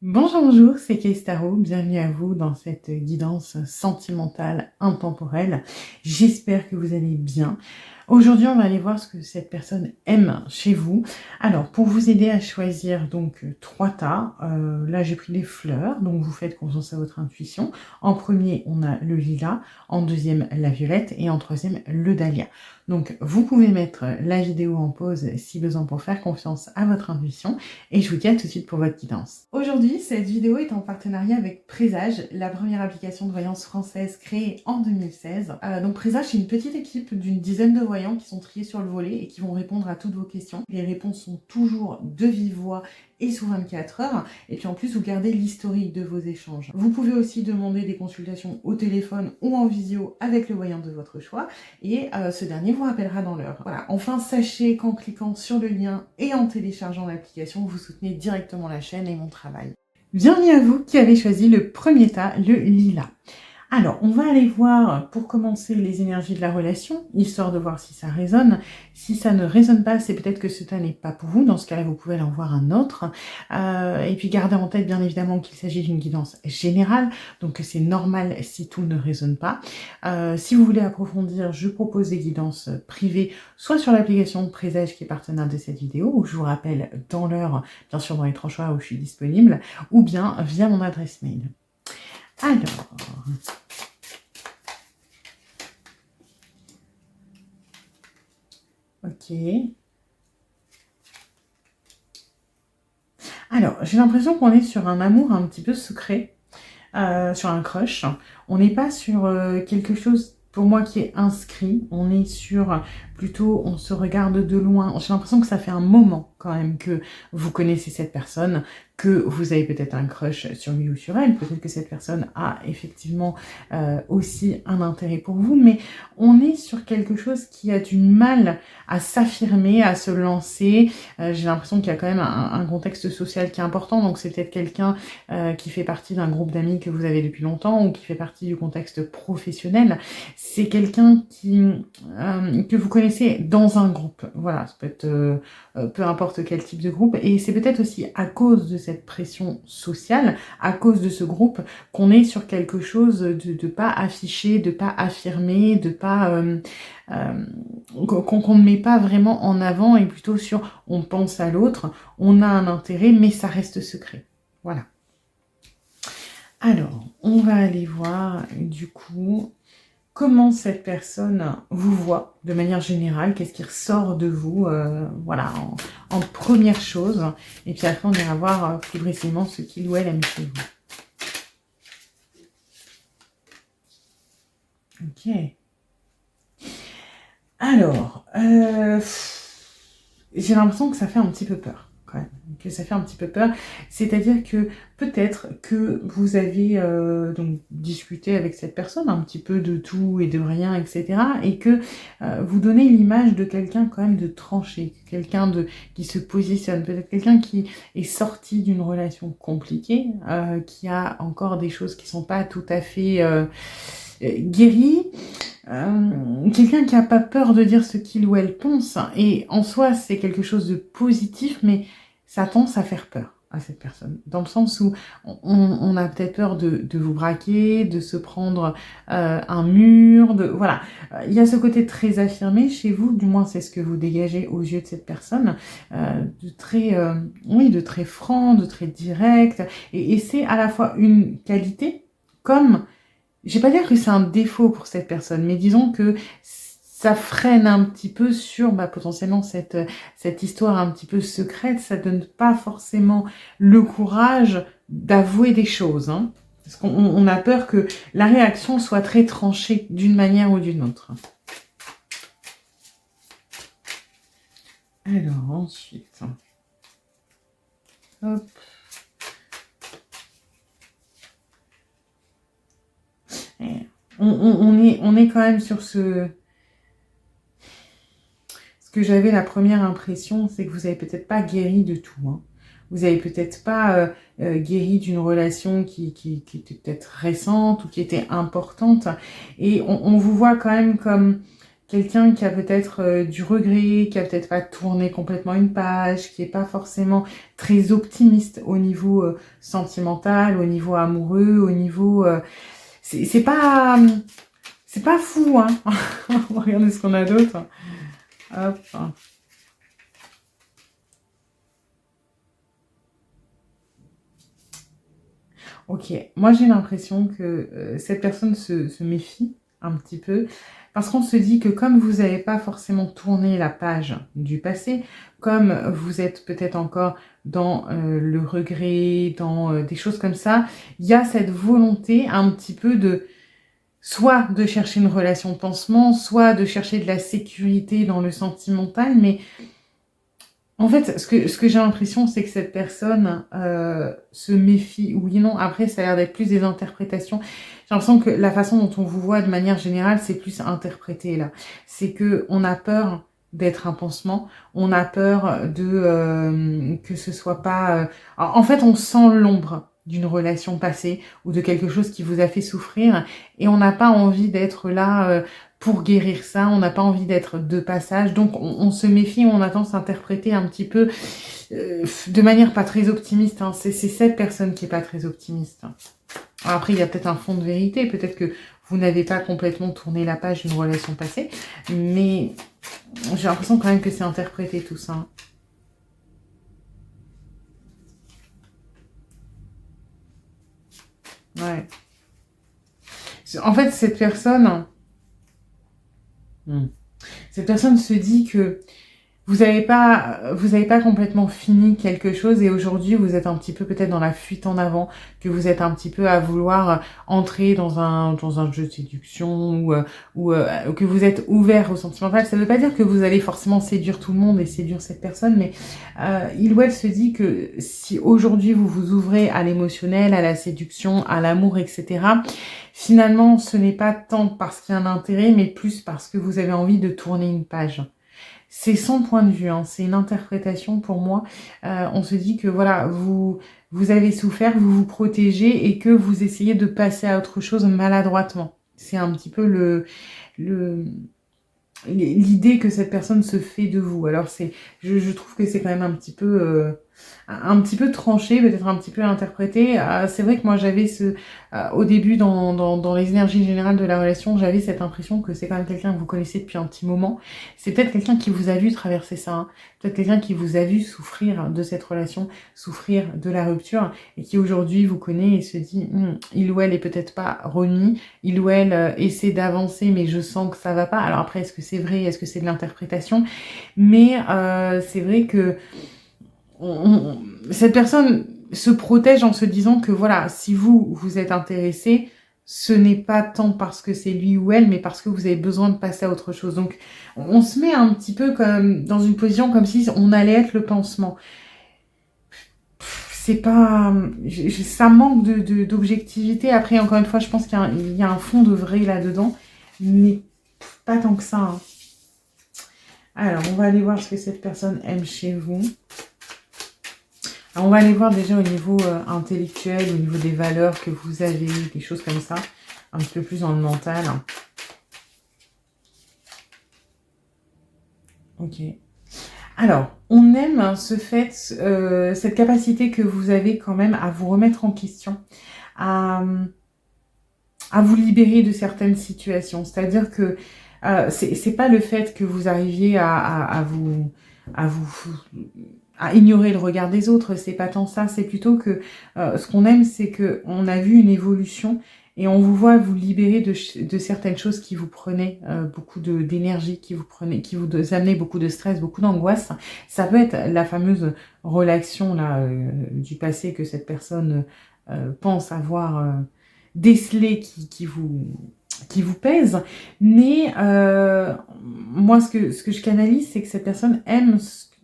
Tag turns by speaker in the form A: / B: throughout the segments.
A: Bonjour, bonjour, c'est Kay Starot, bienvenue à vous dans cette guidance sentimentale intemporelle. J'espère que vous allez bien. Aujourd'hui, on va aller voir ce que cette personne aime chez vous. Alors, pour vous aider à choisir donc trois tas, là j'ai pris des fleurs, donc vous faites confiance à votre intuition. En premier, on a le lilas, en deuxième, la violette et en troisième, le dahlia. Donc, vous pouvez mettre la vidéo en pause si besoin pour faire confiance à votre intuition. Et je vous dis à tout de suite pour votre guidance. Aujourd'hui, cette vidéo est en partenariat avec Présage, la première application de voyance française créée en 2016. Donc Présage, c'est une petite équipe d'une dizaine de voyants qui sont triés sur le volet et qui vont répondre à toutes vos questions. Les réponses sont toujours de vive voix et sous 24 heures. Et puis en plus, vous gardez l'historique de vos échanges. Vous pouvez aussi demander des consultations au téléphone ou en visio avec le voyant de votre choix. Et ce dernier vous rappellera dans l'heure. Voilà. Enfin, sachez qu'en cliquant sur le lien et en téléchargeant l'application, vous soutenez directement la chaîne et mon travail. Bienvenue à vous qui avez choisi le premier tas, le lilas. Alors, on va aller voir, pour commencer, les énergies de la relation, histoire de voir si ça résonne. Si ça ne résonne pas, c'est peut-être que ce tas n'est pas pour vous. Dans ce cas-là, vous pouvez aller en voir un autre. Et puis, gardez en tête, bien évidemment, qu'il s'agit d'une guidance générale. Donc, c'est normal si tout ne résonne pas. Si vous voulez approfondir, je propose des guidances privées, soit sur l'application Présage qui est partenaire de cette vidéo, où je vous rappelle dans l'heure, bien sûr dans les tranches horaires où je suis disponible, ou bien via mon adresse mail. Alors, ok. Alors, j'ai l'impression qu'on est sur un amour un petit peu secret, sur un crush. On n'est pas sur quelque chose, pour moi, qui est inscrit. On est sur, plutôt, on se regarde de loin. J'ai l'impression que ça fait un moment, quand même, que vous connaissez cette personne, que vous avez peut-être un crush sur lui ou sur elle. Peut-être que cette personne a effectivement aussi un intérêt pour vous. Mais on est sur quelque chose qui a du mal à s'affirmer, à se lancer. J'ai l'impression qu'il y a quand même un contexte social qui est important. Donc, c'est peut-être quelqu'un qui fait partie d'un groupe d'amis que vous avez depuis longtemps ou qui fait partie du contexte professionnel. C'est quelqu'un que vous connaissez dans un groupe. Voilà, ça peut être peu importe quel type de groupe. Et c'est peut-être aussi à cause de cette pression sociale, à cause de ce groupe, qu'on est sur quelque chose de pas affiché, de pas affirmé, de pas qu'on ne met pas vraiment en avant et plutôt sur on pense à l'autre, on a un intérêt, mais ça reste secret. Voilà. Alors, on va aller voir du coup comment cette personne vous voit de manière générale, qu'est-ce qui ressort de vous, voilà, en première chose. Et puis après, on ira voir plus précisément ce qu'il ou elle aime chez vous. Ok. Alors, j'ai l'impression que ça fait un petit peu peur. Quand même, que ça fait un petit peu peur, c'est-à-dire que peut-être que vous avez donc discuté avec cette personne un petit peu de tout et de rien, etc. et que vous donnez l'image de quelqu'un quand même de tranché, quelqu'un qui se positionne, peut-être quelqu'un qui est sorti d'une relation compliquée, qui a encore des choses qui sont pas tout à fait guéries, quelqu'un qui n'a pas peur de dire ce qu'il ou elle pense, et en soi c'est quelque chose de positif, mais ça tend à faire peur à cette personne, dans le sens où on a peut-être peur de vous braquer, de se prendre un mur, voilà. Il y a ce côté très affirmé chez vous, du moins c'est ce que vous dégagez aux yeux de cette personne, de très franc, de très direct, et c'est à la fois une qualité, comme je vais pas dire que c'est un défaut pour cette personne, mais disons que ça freine un petit peu sur potentiellement cette histoire un petit peu secrète. Ça donne pas forcément le courage d'avouer des choses. Hein, parce qu'on a peur que la réaction soit très tranchée d'une manière ou d'une autre. Alors ensuite, hop. On est quand même sur ce que j'avais la première impression, c'est que vous n'avez peut-être pas guéri de tout. Hein. Vous n'avez peut-être pas guéri d'une relation qui était peut-être récente ou qui était importante. Et on vous voit quand même comme quelqu'un qui a peut-être du regret, qui a peut-être pas tourné complètement une page, qui est pas forcément très optimiste au niveau sentimental, au niveau amoureux, au niveau... c'est pas fou, hein. On va regarder ce qu'on a d'autre. Hop. Ok, moi j'ai l'impression que cette personne se méfie un petit peu parce qu'on se dit que comme vous n'avez pas forcément tourné la page du passé, comme vous êtes peut-être encore dans le regret, dans des choses comme ça, il y a cette volonté un petit peu de soit de chercher une relation pansement, soit de chercher de la sécurité dans le sentimental, mais en fait, ce que j'ai l'impression, c'est que cette personne se méfie, oui et non. Après, ça a l'air d'être plus des interprétations. J'ai l'impression que la façon dont on vous voit de manière générale, c'est plus interprété là. C'est que on a peur d'être un pansement, on a peur de que ce soit pas. En fait, on sent l'ombre d'une relation passée ou de quelque chose qui vous a fait souffrir, et on n'a pas envie d'être là. Pour guérir ça, on n'a pas envie d'être de passage, donc on se méfie, on a tendance à s'interpréter un petit peu de manière pas très optimiste, hein. C'est cette personne qui est pas très optimiste. Alors après, il y a peut-être un fond de vérité, peut-être que vous n'avez pas complètement tourné la page d'une relation passée, mais j'ai l'impression quand même que c'est interprété tout ça. Ouais. En fait, cette personne se dit que vous n'avez pas complètement fini quelque chose et aujourd'hui vous êtes un petit peu peut-être dans la fuite en avant, que vous êtes un petit peu à vouloir entrer dans un jeu de séduction ou que vous êtes ouvert au sentimental. Ça ne veut pas dire que vous allez forcément séduire tout le monde et séduire cette personne, mais il ou elle se dit que si aujourd'hui vous vous ouvrez à l'émotionnel, à la séduction, à l'amour, etc., finalement ce n'est pas tant parce qu'il y a un intérêt, mais plus parce que vous avez envie de tourner une page. C'est son point de vue, hein, c'est une interprétation pour moi. On se dit que voilà, vous avez souffert, vous vous protégez et que vous essayez de passer à autre chose maladroitement. C'est un petit peu l'idée que cette personne se fait de vous. Alors je trouve que c'est quand même un petit peu tranché, peut-être un petit peu interprété. C'est vrai que moi j'avais au début dans les énergies générales de la relation, j'avais cette impression que c'est quand même quelqu'un que vous connaissez depuis un petit moment. C'est peut-être quelqu'un qui vous a vu traverser ça, hein. Peut-être quelqu'un qui vous a vu souffrir de cette relation, souffrir de la rupture, et qui aujourd'hui vous connaît et se dit il ou elle est peut-être pas remis, il ou elle essaie d'avancer, mais je sens que ça va pas. Alors après, est-ce que c'est vrai, est-ce que c'est de l'interprétation? Mais c'est vrai que cette personne se protège en se disant que voilà, si vous êtes intéressé, ce n'est pas tant parce que c'est lui ou elle, mais parce que vous avez besoin de passer à autre chose. Donc, on se met un petit peu comme dans une position comme si on allait être le pansement. C'est pas... ça manque d'objectivité. Après, encore une fois, je pense qu'il y a un fond de vrai là-dedans, mais pas tant que ça, hein. Alors, on va aller voir ce que cette personne aime chez vous. Alors, on va aller voir déjà au niveau intellectuel, au niveau des valeurs que vous avez, des choses comme ça, un petit peu plus dans le mental. Ok. Alors, on aime cette capacité que vous avez quand même à vous remettre en question, à vous libérer de certaines situations. C'est-à-dire que c'est pas le fait que vous arriviez à ignorer le regard des autres, c'est pas tant ça, c'est plutôt que ce qu'on aime, c'est que on a vu une évolution et on vous voit vous libérer de certaines choses qui vous prenaient beaucoup d'énergie, qui vous amenaient beaucoup de stress, beaucoup d'angoisse. Ça peut être la fameuse relation là du passé que cette personne pense avoir décelé qui vous pèse, mais moi ce que je canalise, c'est que cette personne aime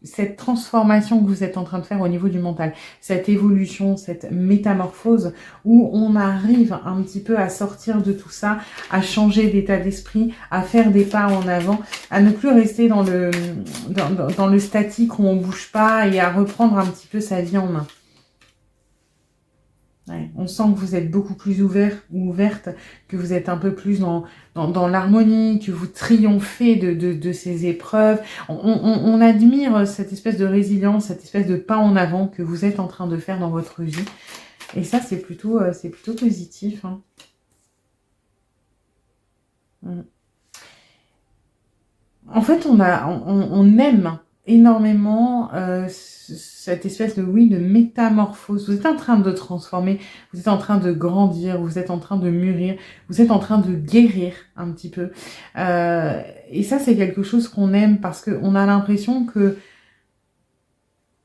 A: cette transformation que vous êtes en train de faire au niveau du mental, cette évolution, cette métamorphose où on arrive un petit peu à sortir de tout ça, à changer d'état d'esprit, à faire des pas en avant, à ne plus rester dans le statique où on bouge pas et à reprendre un petit peu sa vie en main. Ouais. On sent que vous êtes beaucoup plus ouvert ou ouverte, que vous êtes un peu plus dans l'harmonie, que vous triomphez de ces épreuves. On admire cette espèce de résilience, cette espèce de pas en avant que vous êtes en train de faire dans votre vie. Et ça, c'est plutôt positif. Hein. En fait, on aime énormément cette espèce de métamorphose. Vous êtes en train de transformer, vous êtes en train de grandir, vous êtes en train de mûrir, vous êtes en train de guérir un petit peu. Et ça, c'est quelque chose qu'on aime parce qu'on a l'impression que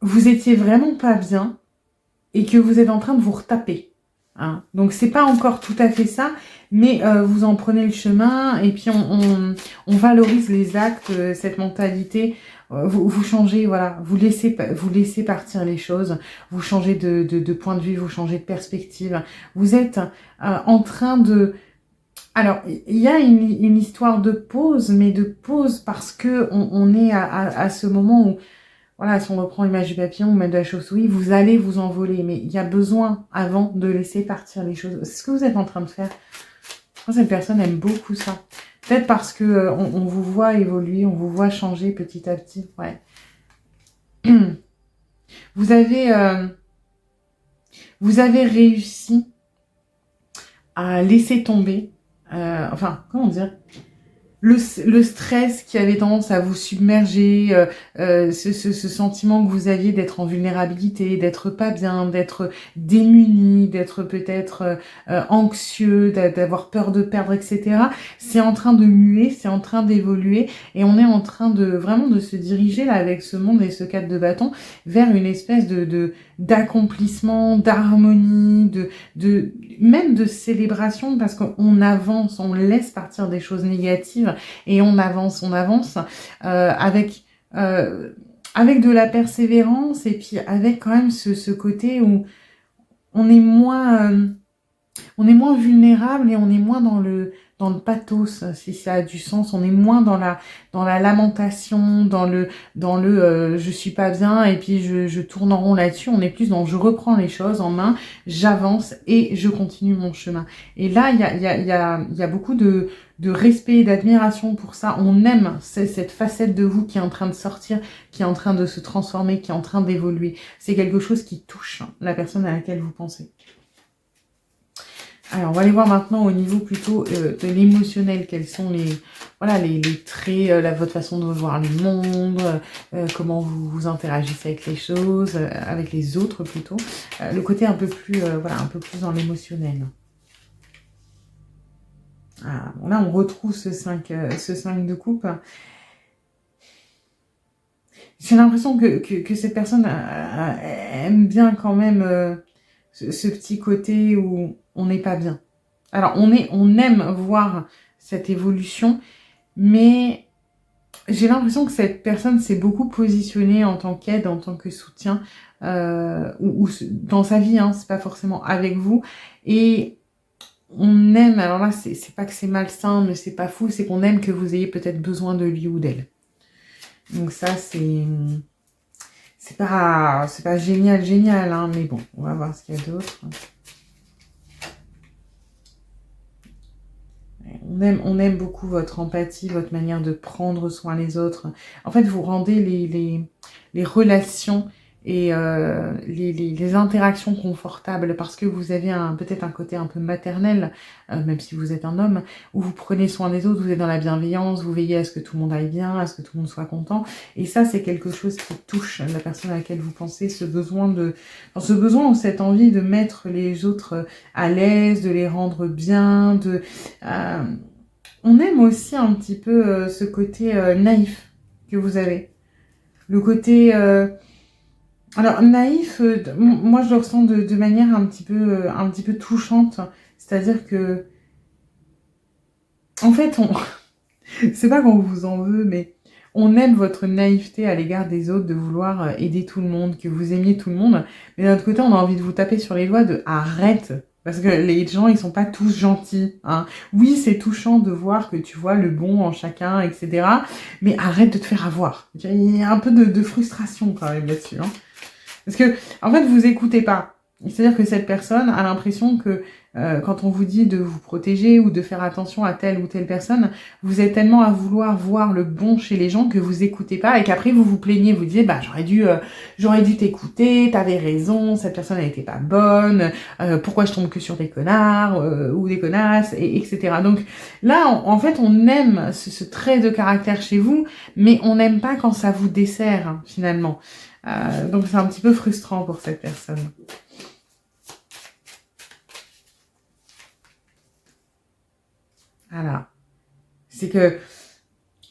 A: vous étiez vraiment pas bien et que vous êtes en train de vous retaper. Hein. Donc c'est pas encore tout à fait ça, mais vous en prenez le chemin et puis on valorise les actes, cette mentalité. Vous changez, voilà, vous laissez partir les choses, vous changez de point de vue, vous changez de perspective. Vous êtes en train de... Alors, il y a une histoire de pause, mais de pause parce que on est à ce moment où voilà, si on reprend l'image du papillon ou même de la chauve-souris, vous allez vous envoler. Mais il y a besoin, avant, de laisser partir les choses. C'est ce que vous êtes en train de faire. Moi, cette personne aime beaucoup ça. Peut-être parce que on vous voit évoluer, on vous voit changer petit à petit. Ouais. Vous avez réussi à laisser tomber, enfin, comment dire, le stress qui avait tendance à vous submerger, ce sentiment que vous aviez d'être en vulnérabilité, d'être pas bien, d'être démuni, d'être peut-être anxieux, d'avoir peur de perdre, etc. C'est en train de muer, c'est en train d'évoluer et on est en train de vraiment de se diriger là avec ce monde et ce 4 de bâton vers une espèce d'accomplissement, d'harmonie, même de célébration parce qu'on avance, on laisse partir des choses négatives et on avance avec de la persévérance et puis avec quand même ce côté où on est moins vulnérable et on est moins dans le pathos, si ça a du sens. On est moins dans la lamentation, dans le je suis pas bien et puis je tourne en rond là-dessus. On est plus dans je reprends les choses en main, j'avance et je continue mon chemin. Et là, il y a beaucoup de respect et d'admiration pour ça. On aime cette facette de vous qui est en train de sortir, qui est en train de se transformer, qui est en train d'évoluer. C'est quelque chose qui touche la personne à laquelle vous pensez. Alors, on va aller voir maintenant au niveau plutôt de l'émotionnel, quels sont les traits, votre façon de voir le monde, comment vous interagissez avec les choses, avec les autres plutôt. Le côté un peu plus, un peu plus dans l'émotionnel. Ah, bon, là, on retrouve ce 5 de coupe. J'ai l'impression que cette personne aime bien quand même ce petit côté où on n'est pas bien. Alors, on aime voir cette évolution, mais j'ai l'impression que cette personne s'est beaucoup positionnée en tant qu'aide, en tant que soutien, ou dans sa vie, hein, c'est pas forcément avec vous. Et on aime, alors là, c'est pas que c'est malsain, mais c'est pas fou, c'est qu'on aime que vous ayez peut-être besoin de lui ou d'elle. Donc ça, c'est pas génial, hein, mais bon, on va voir ce qu'il y a d'autre. On aime beaucoup votre empathie, votre manière de prendre soin des autres. En fait, vous rendez les relations et les interactions confortables parce que vous avez peut-être un côté un peu maternel, même si vous êtes un homme, où vous prenez soin des autres, vous êtes dans la bienveillance, vous veillez à ce que tout le monde aille bien, à ce que tout le monde soit content. Et ça, c'est quelque chose qui touche la personne à laquelle vous pensez, ce besoin ou cette envie de mettre les autres à l'aise, de les rendre bien, on aime aussi un petit peu ce côté naïf que vous avez. Le côté... alors, naïf, moi je le ressens de manière un petit peu touchante. C'est-à-dire que... En fait, c'est pas qu'on vous en veut, mais on aime votre naïveté à l'égard des autres, de vouloir aider tout le monde, que vous aimiez tout le monde. Mais d'un autre côté, on a envie de vous taper sur les doigts de arrête. Parce que les gens, ils sont pas tous gentils. Hein. Oui, c'est touchant de voir que tu vois le bon en chacun, etc. Mais arrête de te faire avoir. Il y a un peu de frustration quand même là-dessus. Hein. Parce que, en fait, vous écoutez pas. C'est-à-dire que cette personne a l'impression que quand on vous dit de vous protéger ou de faire attention à telle ou telle personne, vous êtes tellement à vouloir voir le bon chez les gens que vous écoutez pas et qu'après vous vous plaignez, vous disiez bah j'aurais dû t'écouter, t'avais raison, cette personne elle était pas bonne, pourquoi je tombe que sur des connards ou des connasses, etc. Donc là en fait on aime ce trait de caractère chez vous, mais on n'aime pas quand ça vous dessert hein, finalement. Donc c'est un petit peu frustrant pour cette personne. Voilà. C'est que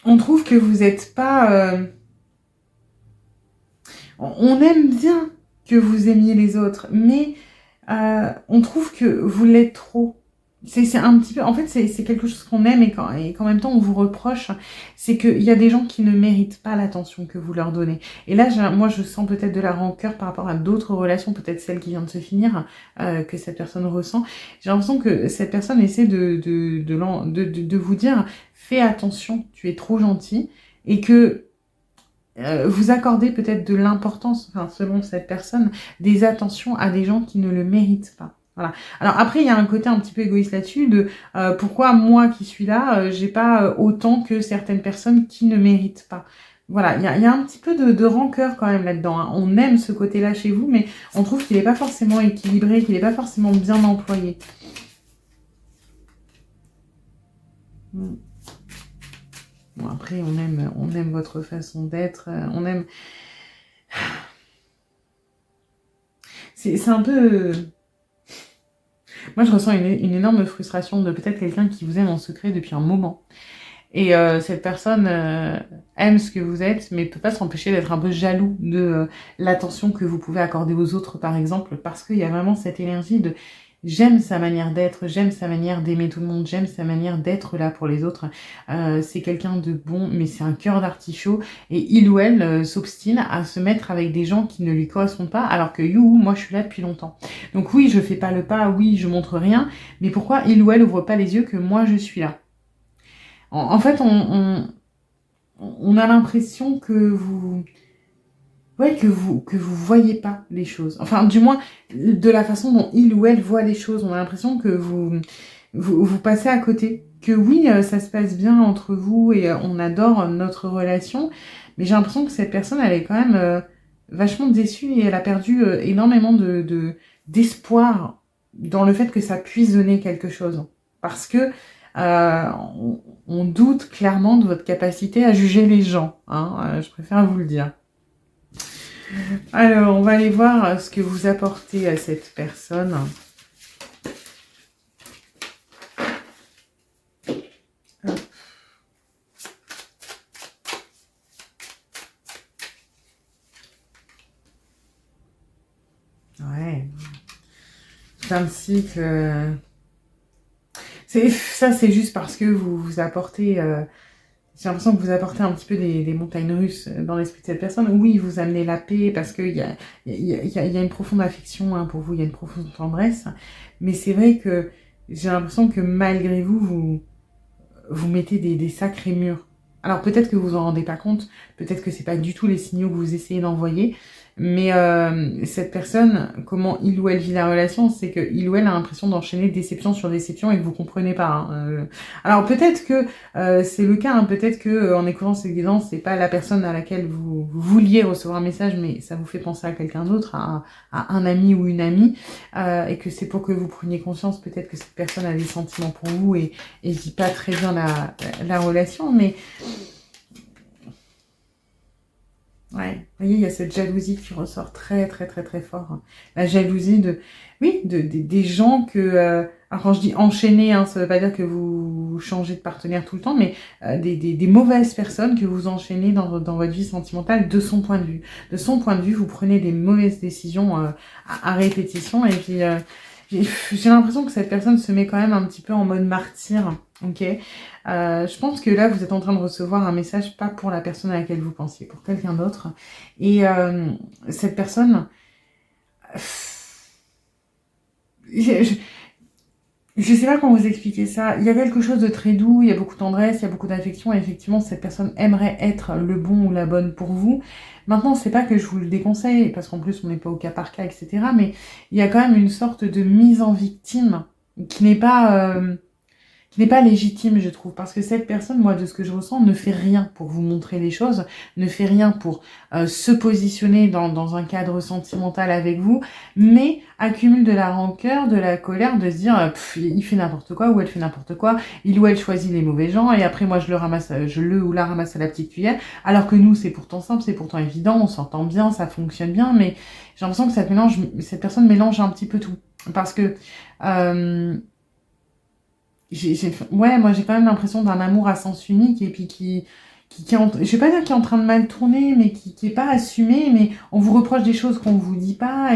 A: on trouve que vous n'êtes pas... On aime bien que vous aimiez les autres, mais on trouve que vous l'êtes trop. C'est un petit peu... En fait, c'est quelque chose qu'on aime et qu'en même temps, on vous reproche. C'est qu'il y a des gens qui ne méritent pas l'attention que vous leur donnez. Et là, moi, je sens peut-être de la rancœur par rapport à d'autres relations, peut-être celle qui vient de se finir, que cette personne ressent. J'ai l'impression que cette personne essaie de vous dire « Fais attention, tu es trop gentil. » Et que vous accordez peut-être de l'importance, enfin, selon cette personne, des attentions à des gens qui ne le méritent pas. Voilà. Alors après, il y a un côté un petit peu égoïste là-dessus de pourquoi moi qui suis là, j'ai pas autant que certaines personnes qui ne méritent pas. Voilà, il y a un petit peu de rancœur quand même là-dedans. Hein. On aime ce côté-là chez vous, mais on trouve qu'il n'est pas forcément équilibré, qu'il n'est pas forcément bien employé. Bon, après, on aime votre façon d'être, on aime... C'est un peu... Moi, je ressens une énorme frustration de peut-être quelqu'un qui vous aime en secret depuis un moment. Et cette personne aime ce que vous êtes, mais peut pas s'empêcher d'être un peu jaloux de l'attention que vous pouvez accorder aux autres, par exemple, parce qu'il y a vraiment cette énergie de j'aime sa manière d'être, j'aime sa manière d'aimer tout le monde, j'aime sa manière d'être là pour les autres. C'est quelqu'un de bon, mais c'est un cœur d'artichaut. Et il ou elle s'obstine à se mettre avec des gens qui ne lui correspondent pas, alors que moi je suis là depuis longtemps. Donc oui, je fais pas le pas, oui, je montre rien, mais pourquoi il ou elle ouvre pas les yeux que moi je suis là? En fait, on a l'impression que vous... Ouais, que vous voyez pas les choses. Enfin, du moins, de la façon dont il ou elle voit les choses. On a l'impression que vous passez à côté. Que oui, ça se passe bien entre vous et on adore notre relation. Mais j'ai l'impression que cette personne, elle est quand même vachement déçue et elle a perdu énormément d'espoir dans le fait que ça puisse donner quelque chose. Parce que on doute clairement de votre capacité à juger les gens. Hein, je préfère vous le dire. Alors, on va aller voir ce que vous apportez à cette personne. Ouais. C'est un cycle. Ça, c'est juste parce que vous apportez... j'ai l'impression que vous apportez un petit peu des montagnes russes dans l'esprit de cette personne. Oui, vous amenez la paix parce qu'il y a une profonde affection hein, pour vous, il y a une profonde tendresse. Mais c'est vrai que j'ai l'impression que malgré vous, vous mettez des sacrés murs. Alors peut-être que vous en rendez pas compte, peut-être que c'est pas du tout les signaux que vous essayez d'envoyer, mais cette personne, comment il ou elle vit la relation, c'est que il ou elle a l'impression d'enchaîner déception sur déception et que vous comprenez pas. Hein. Alors peut-être que c'est le cas, hein, peut-être que en écoutant cette guidance, c'est pas la personne à laquelle vous vouliez recevoir un message, mais ça vous fait penser à quelqu'un d'autre, à un ami ou une amie, et que c'est pour que vous preniez conscience peut-être que cette personne a des sentiments pour vous et vit pas très bien la relation, mais ouais, vous voyez, il y a cette jalousie qui ressort très très très très fort. Hein. La jalousie des gens que... alors quand je dis enchaîner, hein, ça veut pas dire que vous changez de partenaire tout le temps, mais des mauvaises personnes que vous enchaînez dans votre vie sentimentale de son point de vue. De son point de vue, vous prenez des mauvaises décisions à répétition et puis... j'ai l'impression que cette personne se met quand même un petit peu en mode martyr, ok. Je pense que là, vous êtes en train de recevoir un message pas pour la personne à laquelle vous pensiez, pour quelqu'un d'autre. Et cette personne... Je sais pas comment vous expliquer ça. Il y a quelque chose de très doux, il y a beaucoup de tendresse, il y a beaucoup d'affection, et effectivement, cette personne aimerait être le bon ou la bonne pour vous. Maintenant, c'est pas que je vous le déconseille, parce qu'en plus, on n'est pas au cas par cas, etc. Mais il y a quand même une sorte de mise en victime qui n'est pas, qui n'est pas légitime, je trouve, parce que cette personne, moi, de ce que je ressens, ne fait rien pour vous montrer les choses, ne fait rien pour se positionner dans un cadre sentimental avec vous, mais accumule de la rancœur, de la colère, de se dire, il fait n'importe quoi, ou elle fait n'importe quoi, il ou elle choisit les mauvais gens, et après, moi, je le ramasse, je le ou la ramasse à la petite cuillère, alors que nous, c'est pourtant simple, c'est pourtant évident, on s'entend bien, ça fonctionne bien, mais j'ai l'impression que cette personne mélange un petit peu tout. Parce que... ouais, moi j'ai quand même l'impression d'un amour à sens unique et puis qui est je vais pas dire qui est en train de mal tourner, mais qui est pas assumé, mais on vous reproche des choses qu'on vous dit pas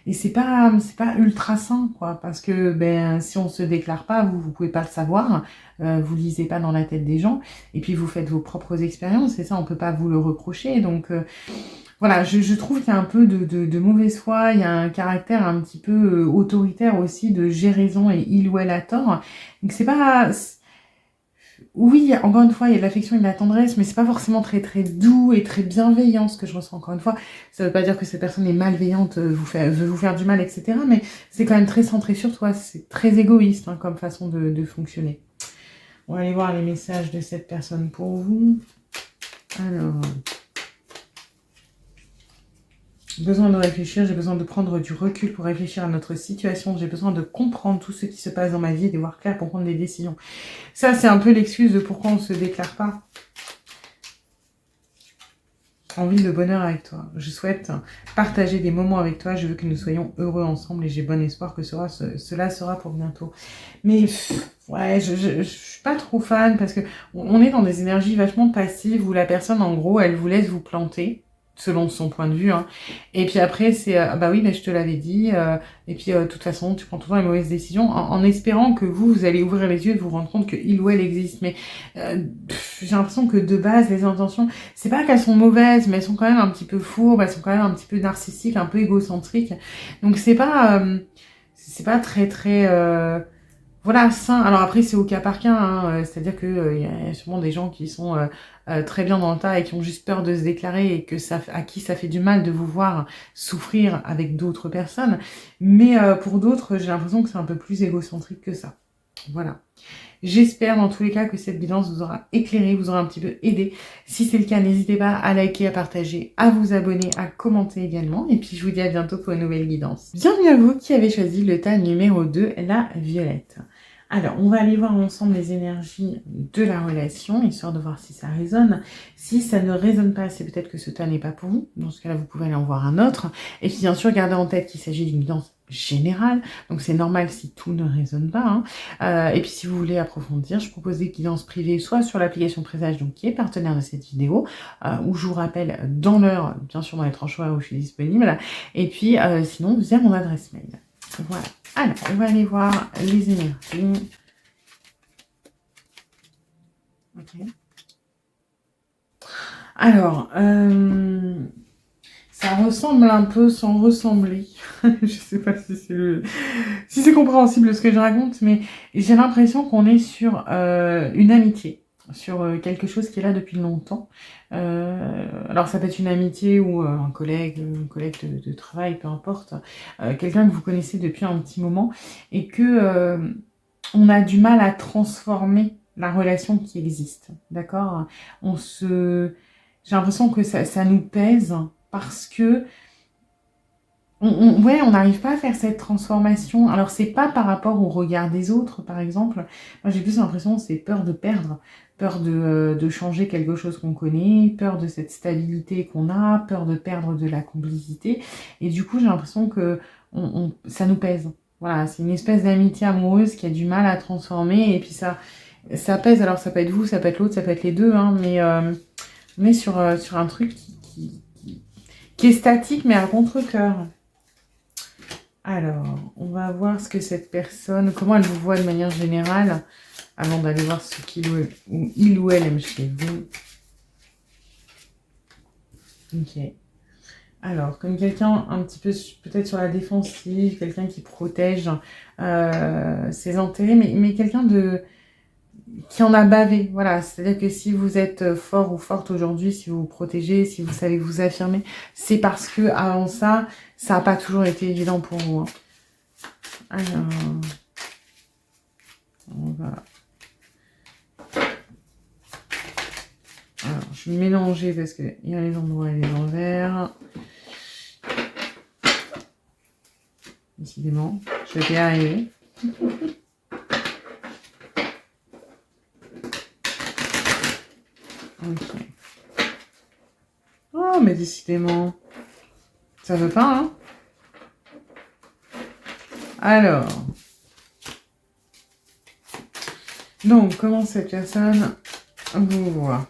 A: et c'est pas ultra sain, quoi, parce que ben si on se déclare pas, vous pouvez pas le savoir, vous lisez pas dans la tête des gens et puis vous faites vos propres expériences et ça on peut pas vous le reprocher, donc voilà, je trouve qu'il y a un peu de mauvaise foi, il y a un caractère un petit peu autoritaire aussi de j'ai raison et il ou elle a tort. Donc c'est pas... Oui, encore une fois, il y a de l'affection et de la tendresse, mais c'est pas forcément très très doux et très bienveillant ce que je ressens. Encore une fois, ça veut pas dire que cette personne est malveillante, veut vous faire du mal, etc. Mais c'est quand même très centré sur toi, c'est très égoïste hein, comme façon de fonctionner. On va aller voir les messages de cette personne pour vous. Alors... J'ai besoin de réfléchir, j'ai besoin de prendre du recul pour réfléchir à notre situation, j'ai besoin de comprendre tout ce qui se passe dans ma vie et d'y voir clair pour prendre des décisions. Ça, c'est un peu l'excuse de pourquoi on ne se déclare pas. Envie de bonheur avec toi. Je souhaite partager des moments avec toi, je veux que nous soyons heureux ensemble et j'ai bon espoir que cela sera pour bientôt. Mais ouais, je suis pas trop fan parce que on est dans des énergies vachement passives où la personne, en gros, elle vous laisse vous planter. Selon son point de vue. Hein. Et puis après, c'est bah oui, mais je te l'avais dit. Et puis, de toute façon, tu prends tout le temps les mauvaises décisions en espérant que vous allez ouvrir les yeux et vous rendre compte que il ou elle existe. Mais j'ai l'impression que de base, les intentions, c'est pas qu'elles sont mauvaises, mais elles sont quand même un petit peu fourbes, elles sont quand même un petit peu narcissiques, un peu égocentriques. Donc, c'est pas très, très... Voilà, sain. Alors après, c'est au cas par cas, hein, c'est-à-dire que y a sûrement des gens qui sont très bien dans le tas et qui ont juste peur de se déclarer et que à qui ça fait du mal de vous voir souffrir avec d'autres personnes. Mais pour d'autres, j'ai l'impression que c'est un peu plus égocentrique que ça. Voilà. J'espère dans tous les cas que cette guidance vous aura éclairé, vous aura un petit peu aidé. Si c'est le cas, n'hésitez pas à liker, à partager, à vous abonner, à commenter également. Et puis je vous dis à bientôt pour une nouvelle guidance. Bienvenue à vous qui avez choisi le tas numéro 2, la violette. Alors, on va aller voir ensemble les énergies de la relation, histoire de voir si ça résonne. Si ça ne résonne pas, c'est peut-être que ce tas n'est pas pour vous. Dans ce cas-là, vous pouvez aller en voir un autre. Et puis, bien sûr, gardez en tête qu'il s'agit d'une guidance générale. Donc, c'est normal si tout ne résonne pas. Hein. Et puis, si vous voulez approfondir, je propose des guidances privées, soit sur l'application Présage, donc qui est partenaire de cette vidéo, où je vous rappelle dans l'heure, bien sûr dans les tranches horaires où je suis disponible. Et puis, sinon, via mon adresse mail. Voilà. Alors, on va aller voir les énergies. Ok. Alors, ça ressemble un peu sans ressembler. Je sais pas si c'est compréhensible ce que je raconte, mais j'ai l'impression qu'on est sur une amitié, sur quelque chose qui est là depuis longtemps. Alors ça peut être une amitié ou un collègue de travail, peu importe, quelqu'un que vous connaissez depuis un petit moment et que on a du mal à transformer la relation qui existe, d'accord? J'ai l'impression que ça nous pèse parce que ouais, on n'arrive pas à faire cette transformation. Alors, c'est pas par rapport au regard des autres, par exemple. Moi, j'ai plus l'impression que c'est peur de perdre, peur de changer quelque chose qu'on connaît, peur de cette stabilité qu'on a, peur de perdre de la complicité. Et du coup, j'ai l'impression que ça nous pèse. Voilà, c'est une espèce d'amitié amoureuse qui a du mal à transformer. Et puis, ça pèse. Alors, ça peut être vous, ça peut être l'autre, ça peut être les deux, hein, mais on est sur un truc qui est statique, mais à contre-cœur. Alors, on va voir ce que cette personne, comment elle vous voit de manière générale, avant d'aller voir ce il ou elle aime chez vous. Ok. Alors, comme quelqu'un un petit peu peut-être sur la défensive, quelqu'un qui protège ses intérêts, mais quelqu'un qui en a bavé. Voilà, c'est-à-dire que si vous êtes fort ou forte aujourd'hui, si vous vous protégez, si vous savez vous affirmer, c'est parce que avant ça, ça n'a pas toujours été évident pour vous. Hein. Alors, voilà. Alors, je vais mélanger parce qu'il y a les endroits et les envers. Décidément, je vais y arriver. Ok. Oh, mais décidément, ça veut pas, hein? Alors, donc, comment cette personne vous voit?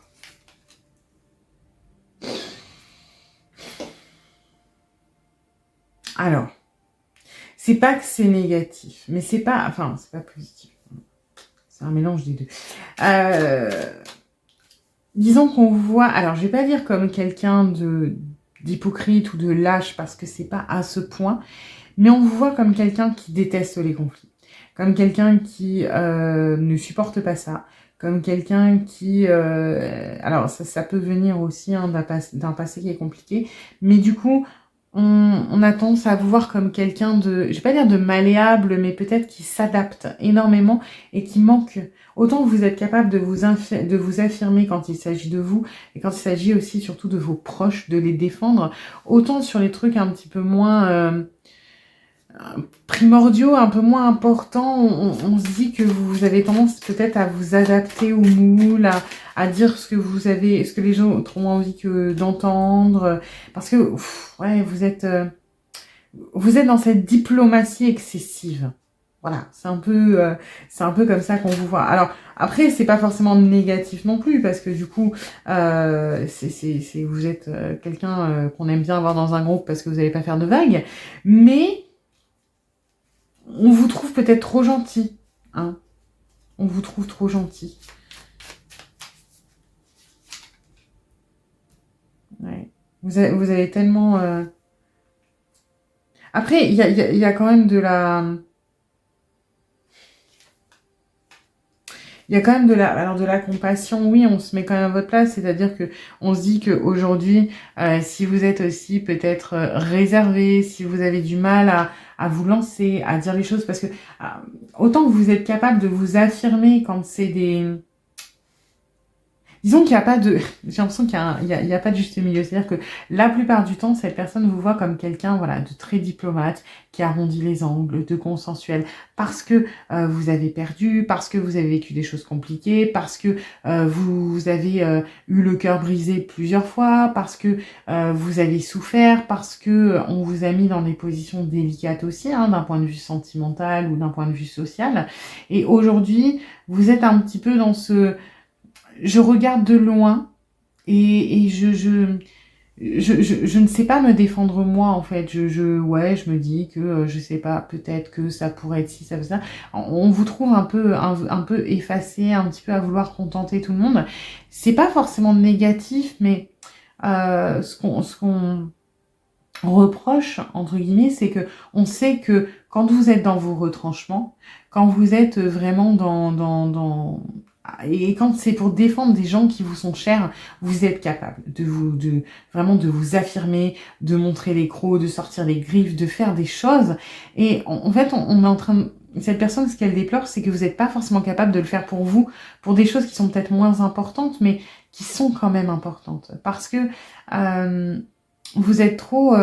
A: Alors, c'est pas que c'est négatif, mais c'est pas, enfin, c'est pas positif. C'est un mélange des deux. Disons qu'on vous voit, alors je vais pas dire comme quelqu'un d'hypocrite ou de lâche parce que c'est pas à ce point, mais on vous voit comme quelqu'un qui déteste les conflits, comme quelqu'un qui ne supporte pas ça, comme quelqu'un qui... alors ça peut venir aussi hein, d'un passé qui est compliqué, mais du coup, on a tendance à vous voir comme quelqu'un de, je vais pas dire de malléable, mais peut-être qui s'adapte énormément et qui manque. Autant vous êtes capable de vous affirmer quand il s'agit de vous, et quand il s'agit aussi surtout de vos proches, de les défendre, autant sur les trucs un petit peu moins primordiaux, un peu moins importants, on se dit que vous avez tendance peut-être à vous adapter au moule, à dire ce que les gens ont envie d'entendre, parce que ouais, vous êtes dans cette diplomatie excessive. Voilà, c'est un peu comme ça qu'on vous voit. Alors après, c'est pas forcément négatif non plus, parce que du coup, vous êtes quelqu'un qu'on aime bien avoir dans un groupe parce que vous n'allez pas faire de vagues, mais on vous trouve peut-être trop gentil, hein. On vous trouve trop gentil. Ouais. Vous avez tellement... Après, il y a quand même de la... Il y a quand même de la compassion, oui, on se met quand même à votre place, c'est-à-dire que on se dit qu'aujourd'hui, si vous êtes aussi peut-être réservé, si vous avez du mal à vous lancer, à dire les choses, parce que autant que vous êtes capable de vous affirmer quand c'est des... Disons qu'il n'y a pas de... J'ai l'impression qu'il y a pas de juste milieu. C'est-à-dire que la plupart du temps, cette personne vous voit comme quelqu'un voilà, de très diplomate, qui arrondit les angles, de consensuel, parce que vous avez perdu, parce que vous avez vécu des choses compliquées, parce que vous avez eu le cœur brisé plusieurs fois, parce que vous avez souffert, parce que on vous a mis dans des positions délicates aussi, hein, d'un point de vue sentimental ou d'un point de vue social. Et aujourd'hui, vous êtes un petit peu dans ce... Je regarde de loin et je ne sais pas me défendre moi en fait. Ouais, je me dis que je sais pas, peut-être que ça pourrait être ci, ça, ça. On vous trouve un peu effacé, un petit peu à vouloir contenter tout le monde. C'est pas forcément négatif, mais ce qu'on reproche entre guillemets, c'est que on sait que quand vous êtes dans vos retranchements, quand vous êtes vraiment et quand c'est pour défendre des gens qui vous sont chers, vous êtes capable vraiment de vous affirmer, de montrer les crocs, de sortir les griffes, de faire des choses. Et en fait, on est en train de... Cette personne, ce qu'elle déplore, c'est que vous n'êtes pas forcément capable de le faire pour vous, pour des choses qui sont peut-être moins importantes, mais qui sont quand même importantes. Parce que vous êtes trop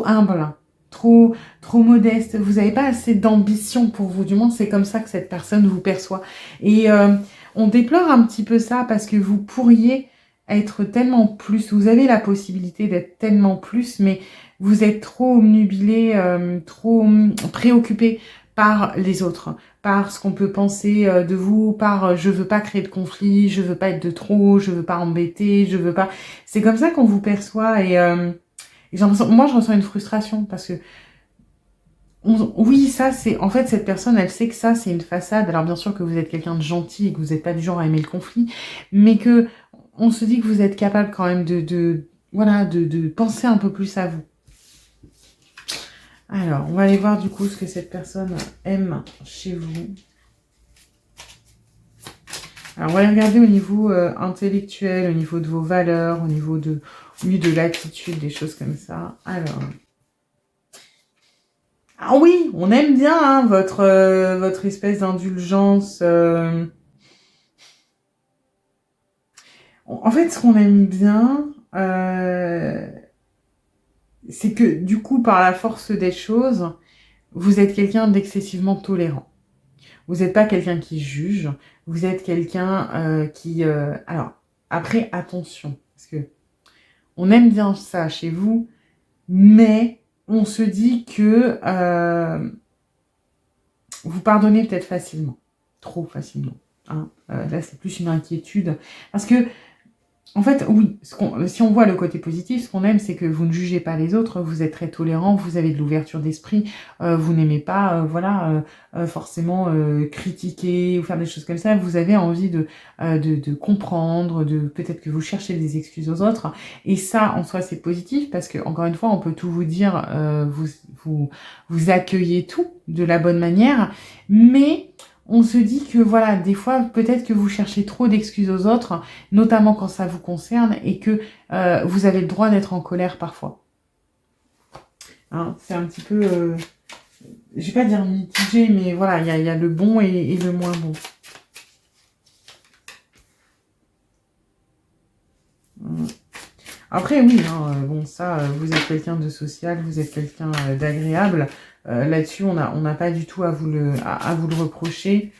A: humble, trop modeste. Vous n'avez pas assez d'ambition pour vous. Du moins, c'est comme ça que cette personne vous perçoit. Et on déplore un petit peu ça parce que vous pourriez être tellement plus. Vous avez la possibilité d'être tellement plus, mais vous êtes trop obnubilé, trop préoccupé par les autres, par ce qu'on peut penser de vous, par je veux pas créer de conflit, je veux pas être de trop, je veux pas embêter, je veux pas... C'est comme ça qu'on vous perçoit et j'ai l'impression, moi je ressens une frustration parce que oui, ça c'est... En fait, cette personne, elle sait que ça c'est une façade. Alors bien sûr que vous êtes quelqu'un de gentil et que vous n'êtes pas du genre à aimer le conflit, mais que on se dit que vous êtes capable quand même voilà, de penser un peu plus à vous. Alors, on va aller voir du coup ce que cette personne aime chez vous. Alors, on va regarder au niveau intellectuel, au niveau de vos valeurs, au niveau de, oui, de l'attitude, des choses comme ça. Alors... Ah oui, on aime bien hein, votre espèce d'indulgence. En fait, ce qu'on aime bien, c'est que du coup, par la force des choses, vous êtes quelqu'un d'excessivement tolérant. Vous n'êtes pas quelqu'un qui juge, vous êtes quelqu'un qui... Alors, après, attention, parce que on aime bien ça chez vous, mais on se dit que vous pardonnez peut-être facilement, trop facilement. Hein. Là, c'est plus une inquiétude. Parce que en fait, oui, si on voit le côté positif, ce qu'on aime, c'est que vous ne jugez pas les autres, vous êtes très tolérant, vous avez de l'ouverture d'esprit, vous n'aimez pas, voilà, forcément critiquer ou faire des choses comme ça. Vous avez envie de comprendre, peut-être que vous cherchez des excuses aux autres. Et ça, en soi, c'est positif parce que encore une fois, on peut tout vous dire, vous accueillez tout de la bonne manière, mais on se dit que voilà, des fois, peut-être que vous cherchez trop d'excuses aux autres, notamment quand ça vous concerne, et que vous avez le droit d'être en colère parfois. Hein, c'est un petit peu, je vais pas dire mitigé, mais voilà, il y a le bon et le moins bon. Après, oui, hein, bon, ça, vous êtes quelqu'un de social, vous êtes quelqu'un d'agréable. Là-dessus, on n'a pas du tout à vous le reprocher.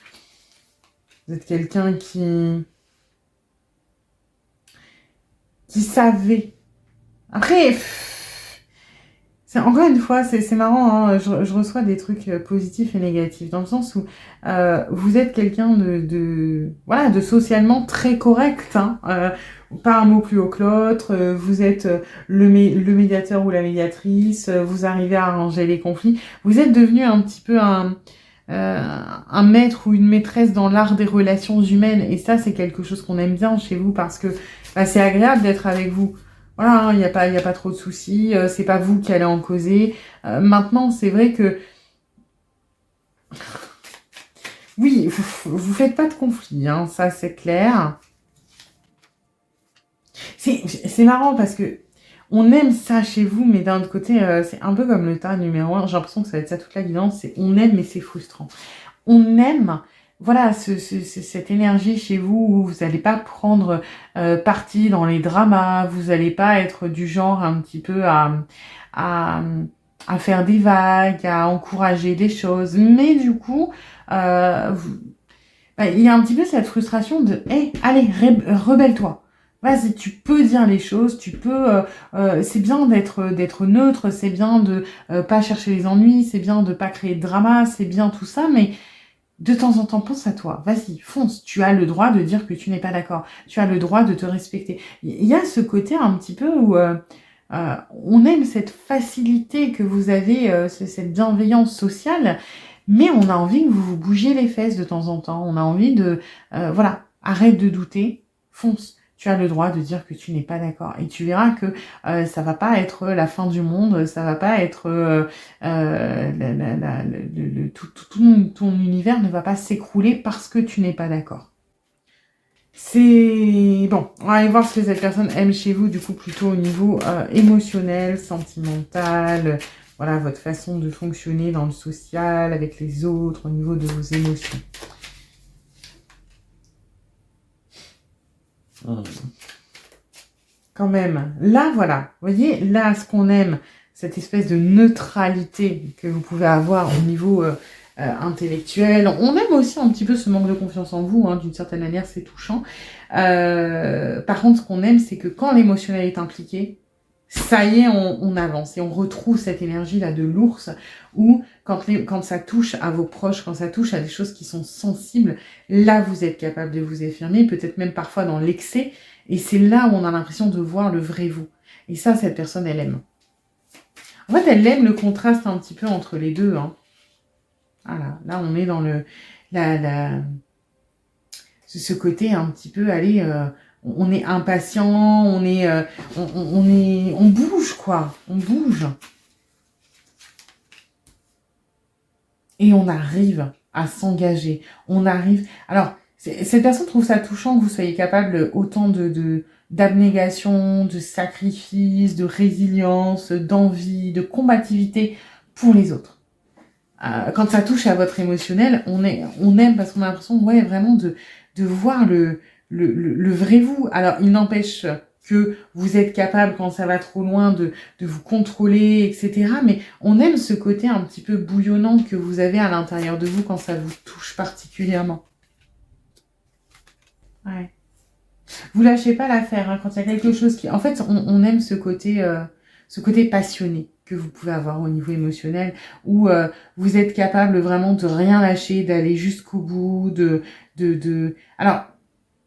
A: Vous êtes quelqu'un qui savait. Après, encore une fois, c'est marrant, hein, je reçois des trucs positifs et négatifs, dans le sens où vous êtes quelqu'un voilà, de socialement très correct, hein, pas un mot plus haut que l'autre, vous êtes le médiateur ou la médiatrice, vous arrivez à arranger les conflits, vous êtes devenu un petit peu un maître ou une maîtresse dans l'art des relations humaines, et ça, c'est quelque chose qu'on aime bien chez vous, parce que bah, c'est agréable d'être avec vous. Voilà, il n'y a pas trop de soucis, c'est pas vous qui allez en causer. Maintenant, c'est vrai que oui, vous faites pas de conflit, hein, ça c'est clair. C'est marrant parce que on aime ça chez vous, mais d'un autre côté, c'est un peu comme le tas numéro 1. J'ai l'impression que ça va être ça toute la guidance. C'est on aime, mais c'est frustrant. On aime, voilà, cette énergie chez vous où vous n'allez pas prendre parti dans les dramas, vous n'allez pas être du genre un petit peu à, à faire des vagues, à encourager des choses. Mais du coup, il y a un petit peu cette frustration de hey, allez, rebelle-toi. Vas-y, tu peux dire les choses, tu peux. C'est bien d'être neutre, c'est bien de pas chercher les ennuis, c'est bien de pas créer de drama, c'est bien tout ça, mais de temps en temps, pense à toi. Vas-y, fonce. Tu as le droit de dire que tu n'es pas d'accord. Tu as le droit de te respecter. Il y a ce côté un petit peu où on aime cette facilité que vous avez, cette bienveillance sociale, mais on a envie que vous vous bougiez les fesses de temps en temps. On a envie de... voilà, arrête de douter, fonce. Tu as le droit de dire que tu n'es pas d'accord. Et tu verras que ça va pas être la fin du monde, ça va pas être... tout ton univers ne va pas s'écrouler parce que tu n'es pas d'accord. C'est... Bon, on va aller voir ce que cette personne aime chez vous, du coup, plutôt au niveau émotionnel, sentimental, voilà, votre façon de fonctionner dans le social, avec les autres, au niveau de vos émotions. Quand même, là, voilà, vous voyez, là, ce qu'on aime, cette espèce de neutralité que vous pouvez avoir au niveau intellectuel. On aime aussi un petit peu ce manque de confiance en vous, hein, d'une certaine manière, c'est touchant. Par contre, ce qu'on aime, c'est que quand l'émotionnel est impliqué, ça y est, on avance et on retrouve cette énergie-là de l'ours où quand ça touche à vos proches, quand ça touche à des choses qui sont sensibles, là, vous êtes capable de vous affirmer, peut-être même parfois dans l'excès, et c'est là où on a l'impression de voir le vrai vous. Et ça, cette personne, elle aime. En fait, elle aime le contraste un petit peu entre les deux. Hein. Voilà, là, on est dans ce côté un petit peu, allez, on est impatient, on bouge quoi, on bouge. Et on arrive à s'engager, on arrive... Alors, cette personne trouve ça touchant que vous soyez capable autant d'abnégation, de sacrifice, de résilience, d'envie, de combativité pour les autres. Quand ça touche à votre émotionnel, on aime parce qu'on a l'impression, ouais, vraiment de voir le vrai vous. Alors, il n'empêche que vous êtes capable, quand ça va trop loin, de vous contrôler, etc. Mais on aime ce côté un petit peu bouillonnant que vous avez à l'intérieur de vous quand ça vous touche particulièrement. Ouais. Vous lâchez pas l'affaire, hein, quand il y a quelque chose qui... En fait, on aime ce côté passionné que vous pouvez avoir au niveau émotionnel, où vous êtes capable vraiment de rien lâcher, d'aller jusqu'au bout, Alors,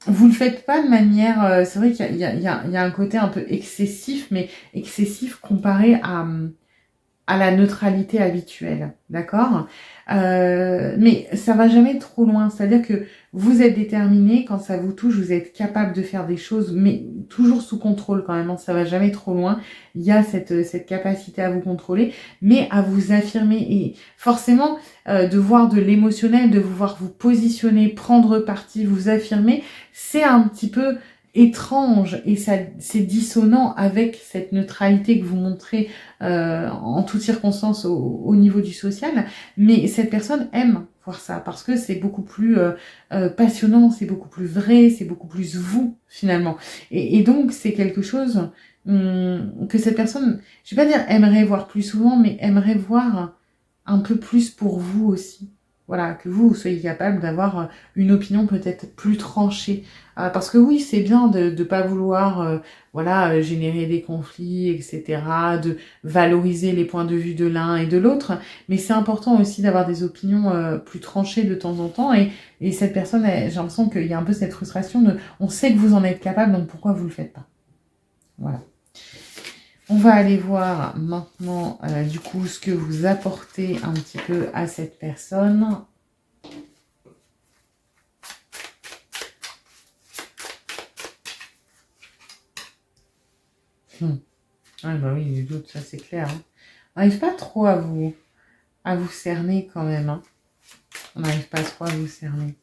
A: vous le faites pas de manière... c'est vrai qu'il y a un côté un peu excessif, mais excessif comparé à la neutralité habituelle, d'accord? Mais ça va jamais trop loin, c'est-à-dire que vous êtes déterminé, quand ça vous touche, vous êtes capable de faire des choses, mais toujours sous contrôle quand même, hein, ça va jamais trop loin. Il y a cette capacité à vous contrôler, mais à vous affirmer, et forcément, de voir de l'émotionnel, de vous voir vous positionner, prendre parti, vous affirmer, c'est un petit peu étrange, et ça, c'est dissonant avec cette neutralité que vous montrez en toutes circonstances au niveau du social, mais cette personne aime voir ça parce que c'est beaucoup plus passionnant, c'est beaucoup plus vrai, c'est beaucoup plus vous finalement. Et donc c'est quelque chose que cette personne, je vais pas dire aimerait voir plus souvent, mais aimerait voir un peu plus pour vous aussi. Voilà, que vous soyez capable d'avoir une opinion peut-être plus tranchée. Parce que oui, c'est bien de ne pas vouloir générer des conflits, etc., de valoriser les points de vue de l'un et de l'autre, mais c'est important aussi d'avoir des opinions plus tranchées de temps en temps. Et cette personne, j'ai l'impression qu'il y a un peu cette frustration de on sait que vous en êtes capable, donc pourquoi vous ne le faites pas? Voilà. On va aller voir maintenant, du coup, ce que vous apportez un petit peu à cette personne. Ah bah oui, du doute, ça c'est clair. Hein. On n'arrive pas trop à vous cerner quand même. Hein. On n'arrive pas trop à vous cerner.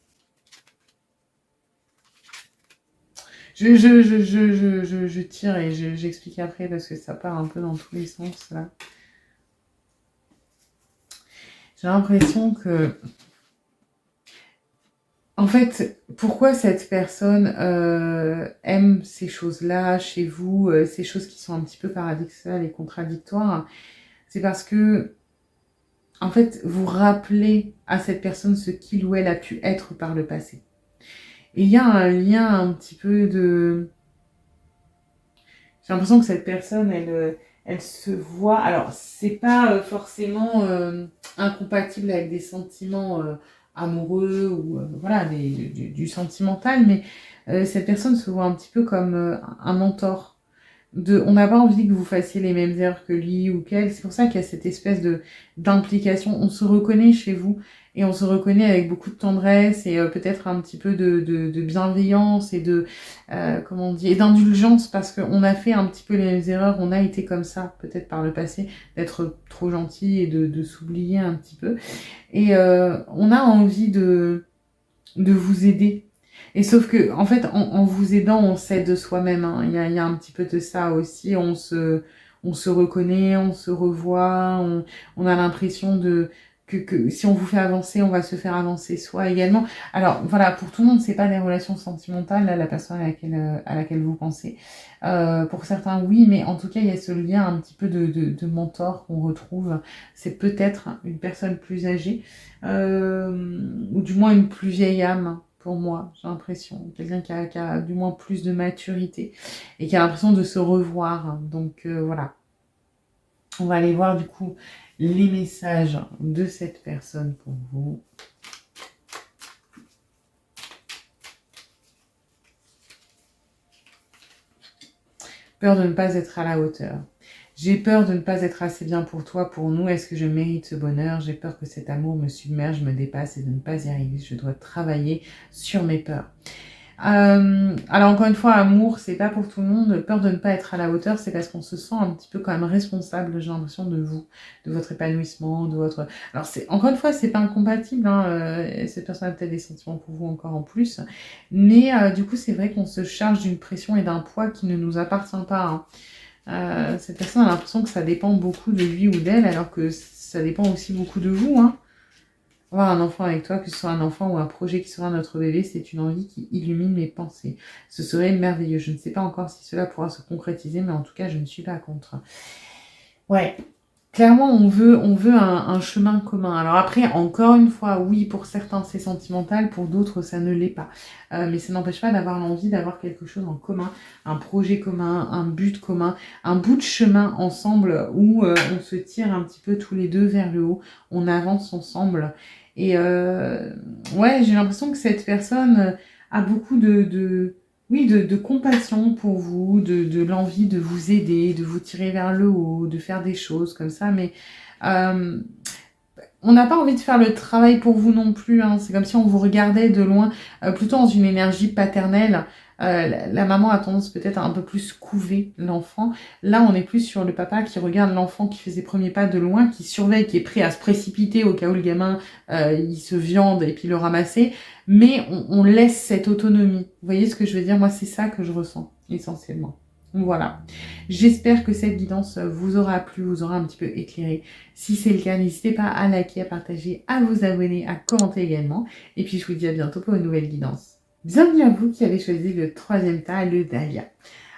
A: Je tire et j'explique après parce que ça part un peu dans tous les sens là. J'ai l'impression que... En fait, pourquoi cette personne aime ces choses-là chez vous, ces choses qui sont un petit peu paradoxales et contradictoires, c'est parce que, en fait, vous rappelez à cette personne ce qu'il ou elle a pu être par le passé. Et il y a un lien un petit peu de... J'ai l'impression que cette personne, elle se voit... Alors, c'est pas forcément incompatible avec des sentiments amoureux ou du sentimental, mais cette personne se voit un petit peu comme un mentor. On n'a pas envie que vous fassiez les mêmes erreurs que lui ou qu'elle. C'est pour ça qu'il y a cette espèce d'implication. On se reconnaît chez vous et on se reconnaît avec beaucoup de tendresse et peut-être un petit peu de bienveillance et comment on dit, et d'indulgence parce qu'on a fait un petit peu les mêmes erreurs. On a été comme ça peut-être par le passé, d'être trop gentil et de s'oublier un petit peu. Et on a envie de vous aider. Et sauf que, en fait, en vous aidant, on s'aide soi-même. Hein. Il y a un petit peu de ça aussi. On se reconnaît, on se revoit. On a l'impression que si on vous fait avancer, on va se faire avancer soi également. Alors, voilà, pour tout le monde, c'est pas des relations sentimentales, là, la personne à laquelle vous pensez. Pour certains, oui, mais en tout cas, il y a ce lien un petit peu de mentor qu'on retrouve. C'est peut-être une personne plus âgée, ou du moins une plus vieille âme. Pour moi, j'ai l'impression. Quelqu'un qui a du moins plus de maturité et qui a l'impression de se revoir. Donc voilà. On va aller voir du coup les messages de cette personne pour vous. Peur de ne pas être à la hauteur. J'ai peur de ne pas être assez bien pour toi, pour nous. Est-ce que je mérite ce bonheur? J'ai peur que cet amour me submerge, me dépasse et de ne pas y arriver. Je dois travailler sur mes peurs. Alors encore une fois, amour, c'est pas pour tout le monde. Peur de ne pas être à la hauteur, c'est parce qu'on se sent un petit peu quand même responsable, j'ai l'impression, de vous, de votre épanouissement, de votre... Alors c'est encore une fois, c'est pas incompatible, hein, cette personne a peut-être des sentiments pour vous encore en plus, mais du coup, c'est vrai qu'on se charge d'une pression et d'un poids qui ne nous appartient pas, hein. Cette personne a l'impression que ça dépend beaucoup de lui ou d'elle, alors que ça dépend aussi beaucoup de vous, hein. Avoir un enfant avec toi, que ce soit un enfant ou un projet qui sera notre bébé, c'est une envie qui illumine mes pensées. Ce serait merveilleux. Je ne sais pas encore si cela pourra se concrétiser, mais en tout cas, je ne suis pas contre. Ouais, clairement, on veut un chemin commun. Alors après, encore une fois, oui, pour certains, c'est sentimental, pour d'autres, ça ne l'est pas. Mais ça n'empêche pas d'avoir l'envie d'avoir quelque chose en commun, un projet commun, un but commun, un bout de chemin ensemble où on se tire un petit peu tous les deux vers le haut, on avance ensemble. Et ouais, j'ai l'impression que cette personne a beaucoup oui, de compassion pour vous, de l'envie de vous aider, de vous tirer vers le haut, de faire des choses comme ça, mais euh, on n'a pas envie de faire le travail pour vous non plus, hein. C'est comme si on vous regardait de loin, plutôt dans une énergie paternelle. La maman a tendance peut-être à un peu plus couver l'enfant. Là, on est plus sur le papa qui regarde l'enfant qui fait ses premiers pas de loin, qui surveille, qui est prêt à se précipiter au cas où le gamin il se viande et puis le ramasser. Mais on laisse cette autonomie. Vous voyez ce que je veux dire? Moi, c'est ça que je ressens essentiellement. Voilà. J'espère que cette guidance vous aura plu, vous aura un petit peu éclairé. Si c'est le cas, n'hésitez pas à liker, à partager, à vous abonner, à commenter également. Et puis je vous dis à bientôt pour une nouvelle guidance. Bienvenue à vous qui avez choisi le troisième tas, le Dahlia.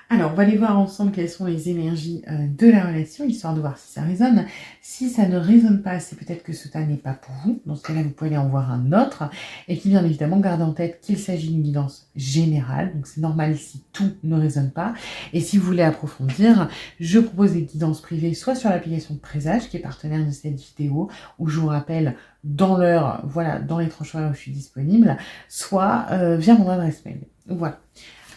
A: Alors, on va aller voir ensemble quelles sont les énergies de la relation, histoire de voir si ça résonne. Si ça ne résonne pas, c'est peut-être que ce tas n'est pas pour vous. Dans ce cas-là, vous pouvez aller en voir un autre. Et puis, bien évidemment, gardez en tête qu'il s'agit d'une guidance générale. Donc, c'est normal si tout ne résonne pas. Et si vous voulez approfondir, je propose des guidances privées, soit sur l'application de Présage, qui est partenaire de cette vidéo, où je vous rappelle dans l'heure, voilà, dans les tranches horaires où je suis disponible, soit via mon adresse mail. Voilà.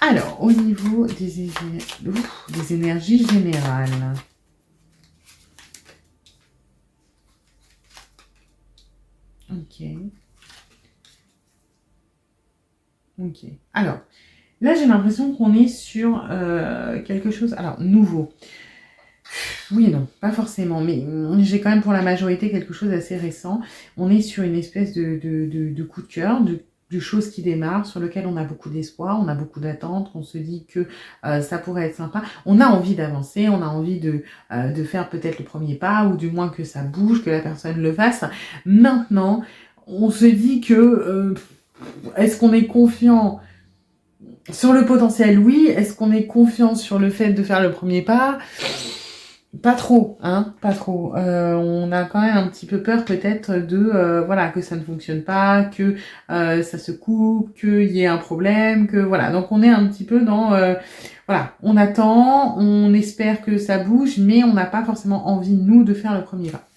A: Alors, au niveau des énergies générales. Ok. Ok. Alors, là, j'ai l'impression qu'on est sur quelque chose... Alors, nouveau. Oui et non, pas forcément, mais j'ai quand même pour la majorité quelque chose d'assez récent. On est sur une espèce de coup de cœur, de choses qui démarrent, sur lequel on a beaucoup d'espoir, on a beaucoup d'attentes, on se dit que ça pourrait être sympa. On a envie d'avancer, on a envie de faire peut-être le premier pas, ou du moins que ça bouge, que la personne le fasse. Maintenant, on se dit que est-ce qu'on est confiant sur le potentiel? Oui. Est-ce qu'on est confiant sur le fait de faire le premier pas? Pas trop, hein, pas trop. On a quand même un petit peu peur peut-être de voilà, que ça ne fonctionne pas, que ça se coupe, qu'il y ait un problème, que voilà. Donc on est un petit peu dans voilà, on attend, on espère que ça bouge, mais on n'a pas forcément envie nous de faire le premier pas.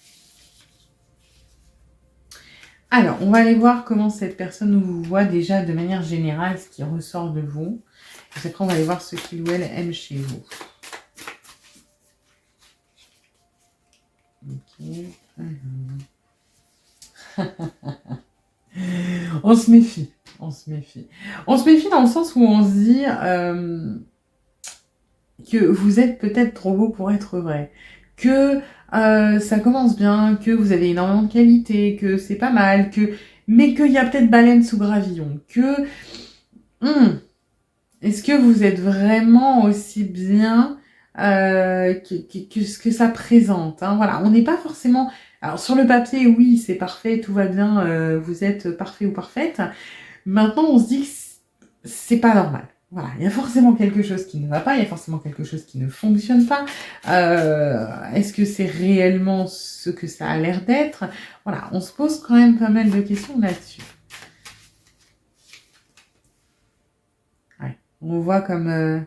A: Alors, on va aller voir comment cette personne vous voit déjà de manière générale, ce qui ressort de vous. Et puis après, on va aller voir ce qu'il ou elle aime chez vous. Ok. On se méfie. On se méfie. On se méfie dans le sens où on se dit que vous êtes peut-être trop beau pour être vrai. Que ça commence bien, que vous avez énormément de qualité, que c'est pas mal, mais qu'il y a peut-être baleine sous gravillon. Est-ce que vous êtes vraiment aussi bien que ce que ça présente, hein? Voilà, on n'est pas forcément... Alors sur le papier, oui, c'est parfait, tout va bien, vous êtes parfait ou parfaite. Maintenant, on se dit que c'est pas normal. Voilà, il y a forcément quelque chose qui ne va pas, il y a forcément quelque chose qui ne fonctionne pas. Est-ce que c'est réellement ce que ça a l'air d'être? Voilà, on se pose quand même pas mal de questions là-dessus. Ouais, on voit comme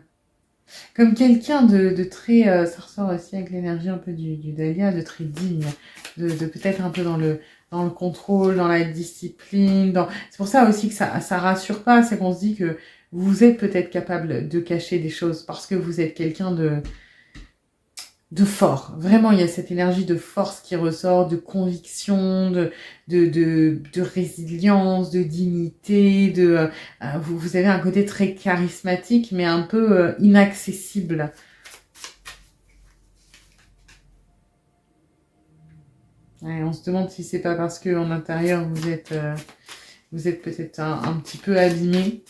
A: quelqu'un de très... ça ressort aussi avec l'énergie un peu du Dahlia, de très digne, de peut-être un peu dans le contrôle, dans la discipline. C'est pour ça aussi que ça rassure pas, c'est qu'on se dit que vous êtes peut-être capable de cacher des choses parce que vous êtes quelqu'un fort. Vraiment, il y a cette énergie de force qui ressort, de conviction, de résilience, de dignité, vous avez un côté très charismatique, mais un peu inaccessible. Ouais, on se demande si c'est pas parce que en intérieur vous êtes peut-être un petit peu abîmé.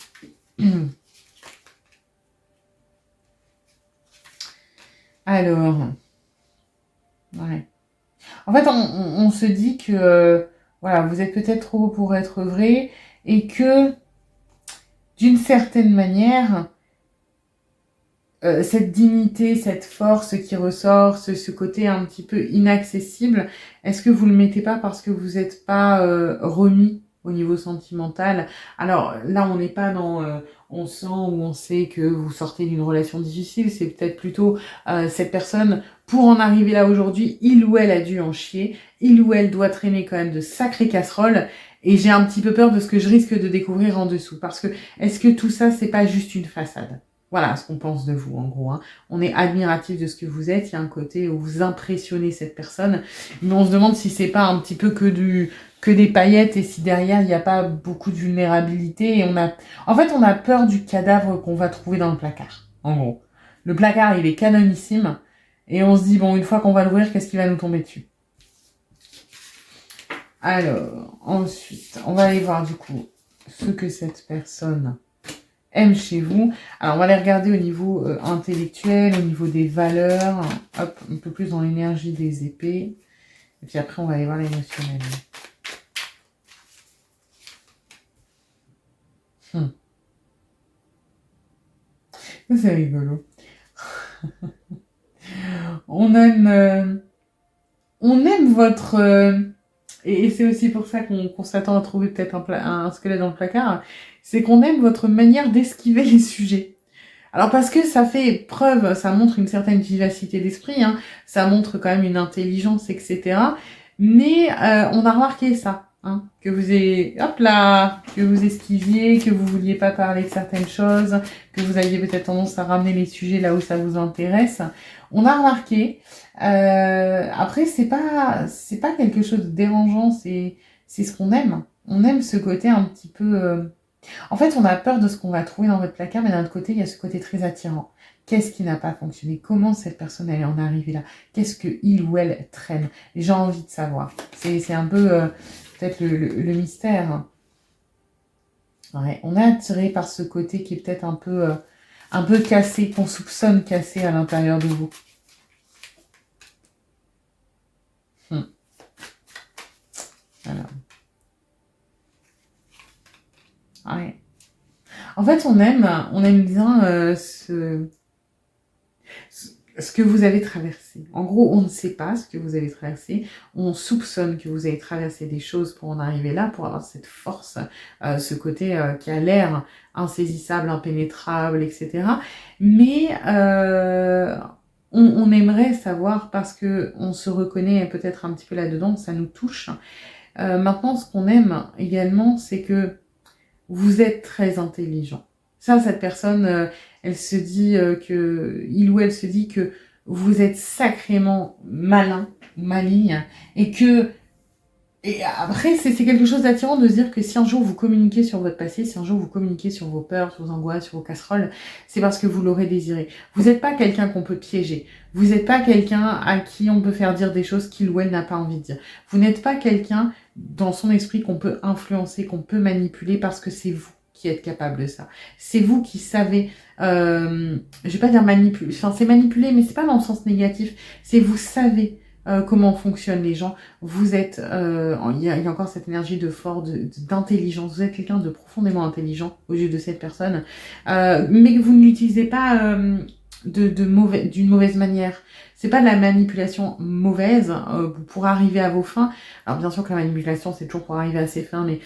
A: Alors, ouais. En fait, on se dit que voilà, vous êtes peut-être trop beau pour être vrai et que d'une certaine manière, cette dignité, cette force qui ressort, ce côté un petit peu inaccessible, est-ce que vous le mettez pas parce que vous n'êtes pas remis au niveau sentimental? Alors là, on n'est pas dans on sent ou on sait que vous sortez d'une relation difficile, c'est peut-être plutôt cette personne, pour en arriver là aujourd'hui, il ou elle a dû en chier, il ou elle doit traîner quand même de sacrées casseroles, et j'ai un petit peu peur de ce que je risque de découvrir en dessous, parce que est-ce que tout ça, c'est pas juste une façade? Voilà ce qu'on pense de vous, en gros. Hein. On est admiratif de ce que vous êtes. Il y a un côté où vous impressionnez cette personne. Mais on se demande si c'est pas un petit peu que des paillettes et si derrière, il n'y a pas beaucoup de vulnérabilité. Et en fait, on a peur du cadavre qu'on va trouver dans le placard, en gros. Le placard, il est canonissime. Et on se dit, bon, une fois qu'on va l'ouvrir, qu'est-ce qui va nous tomber dessus? Alors, ensuite, on va aller voir, du coup, ce que cette personne aime chez vous. Alors, on va les regarder au niveau intellectuel, au niveau des valeurs, hop, un peu plus dans l'énergie des épées. Et puis après, on va aller voir l'émotionnel. C'est rigolo. On aime votre... et c'est aussi pour ça qu'on s'attend à trouver peut-être un squelette dans le placard. C'est qu'on aime votre manière d'esquiver les sujets. Alors parce que ça fait preuve, ça montre une certaine vivacité d'esprit, hein, ça montre quand même une intelligence, etc. Mais on a remarqué ça, hein, que vous hop là, que vous esquiviez, que vous vouliez pas parler de certaines choses, que vous aviez peut-être tendance à ramener les sujets là où ça vous intéresse. On a remarqué. Après c'est pas quelque chose de dérangeant, c'est ce qu'on aime. On aime ce côté un petit peu en fait, on a peur de ce qu'on va trouver dans votre placard, mais d'un autre côté, il y a ce côté très attirant. Qu'est-ce qui n'a pas fonctionné? Comment cette personne elle est en arrivée là? Qu'est-ce que il ou elle traîne? Et j'ai envie de savoir. C'est un peu peut-être le mystère. Ouais, on est attiré par ce côté qui est peut-être un peu cassé, qu'on soupçonne cassé à l'intérieur de vous. Voilà. Ouais. En fait, on aime bien ce que vous avez traversé. En gros, on ne sait pas ce que vous avez traversé. On soupçonne que vous avez traversé des choses pour en arriver là, pour avoir cette force, ce côté qui a l'air insaisissable, impénétrable, etc. Mais on aimerait savoir parce que on se reconnaît peut-être un petit peu là-dedans, ça nous touche. Maintenant, ce qu'on aime également, c'est que vous êtes très intelligent. Ça, cette personne, elle se dit il ou elle se dit que vous êtes sacrément malin, maligne, et après, c'est quelque chose d'attirant de se dire que si un jour vous communiquez sur votre passé, si un jour vous communiquez sur vos peurs, sur vos angoisses, sur vos casseroles, c'est parce que vous l'aurez désiré. Vous n'êtes pas quelqu'un qu'on peut piéger. Vous n'êtes pas quelqu'un à qui on peut faire dire des choses qu'il ou elle n'a pas envie de dire. Vous n'êtes pas quelqu'un dans son esprit qu'on peut influencer, qu'on peut manipuler parce que c'est vous qui êtes capable de ça. C'est vous qui savez, je vais pas dire manipuler, enfin c'est manipuler, mais c'est pas dans le sens négatif, c'est vous savez comment fonctionnent les gens. Vous êtes, il y a encore cette énergie de fort, d'intelligence. Vous êtes quelqu'un de profondément intelligent aux yeux de cette personne, mais que vous ne l'utilisez pas d'une mauvaise manière. C'est pas de la manipulation mauvaise pour arriver à vos fins. Alors bien sûr que la manipulation c'est toujours pour arriver à ses fins, mais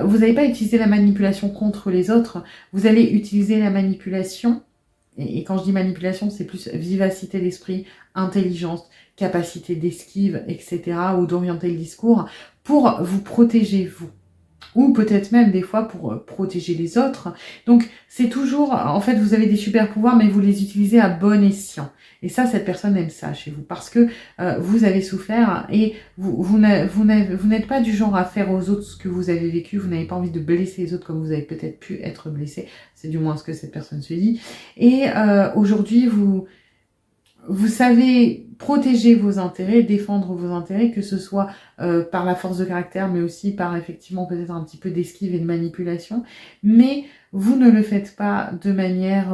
A: vous n'allez pas utiliser la manipulation contre les autres. Vous allez utiliser la manipulation. Et quand je dis manipulation, c'est plus vivacité d'esprit, intelligence, capacité d'esquive, etc., ou d'orienter le discours, pour vous protéger, vous. ou peut-être même des fois pour protéger les autres. Donc c'est toujours, en fait, vous avez des super pouvoirs, mais vous les utilisez à bon escient. Et ça, cette personne aime ça chez vous, parce que vous avez souffert et vous n'êtes pas du genre à faire aux autres ce que vous avez vécu, vous n'avez pas envie de blesser les autres comme vous avez peut-être pu être blessé, c'est du moins ce que cette personne se dit. Et aujourd'hui, vous savez protéger vos intérêts, défendre vos intérêts, que ce soit par la force de caractère, mais aussi par effectivement peut-être un petit peu d'esquive et de manipulation. Mais vous ne le faites pas de manière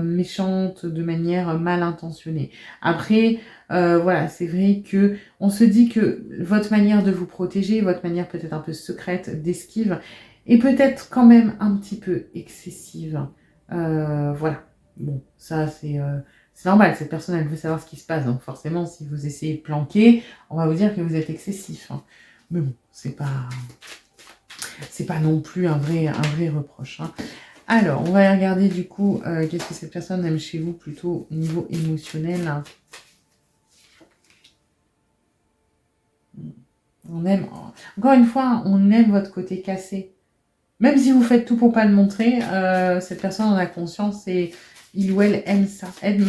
A: méchante, de manière mal intentionnée. Après, voilà, c'est vrai que on se dit que votre manière de vous protéger, votre manière peut-être un peu secrète d'esquive, est peut-être quand même un petit peu excessive. Voilà. Bon, ça c'est normal, cette personne elle veut savoir ce qui se passe, donc forcément si vous essayez de planquer, on va vous dire que vous êtes excessif. Hein. Mais bon, c'est pas non plus un vrai reproche. Hein. Alors, on va regarder du coup qu'est-ce que cette personne aime chez vous plutôt au niveau émotionnel. On aime, encore une fois, on aime votre côté cassé. Même si vous faites tout pour pas le montrer, cette personne en a conscience et il ou elle aime ça. Aime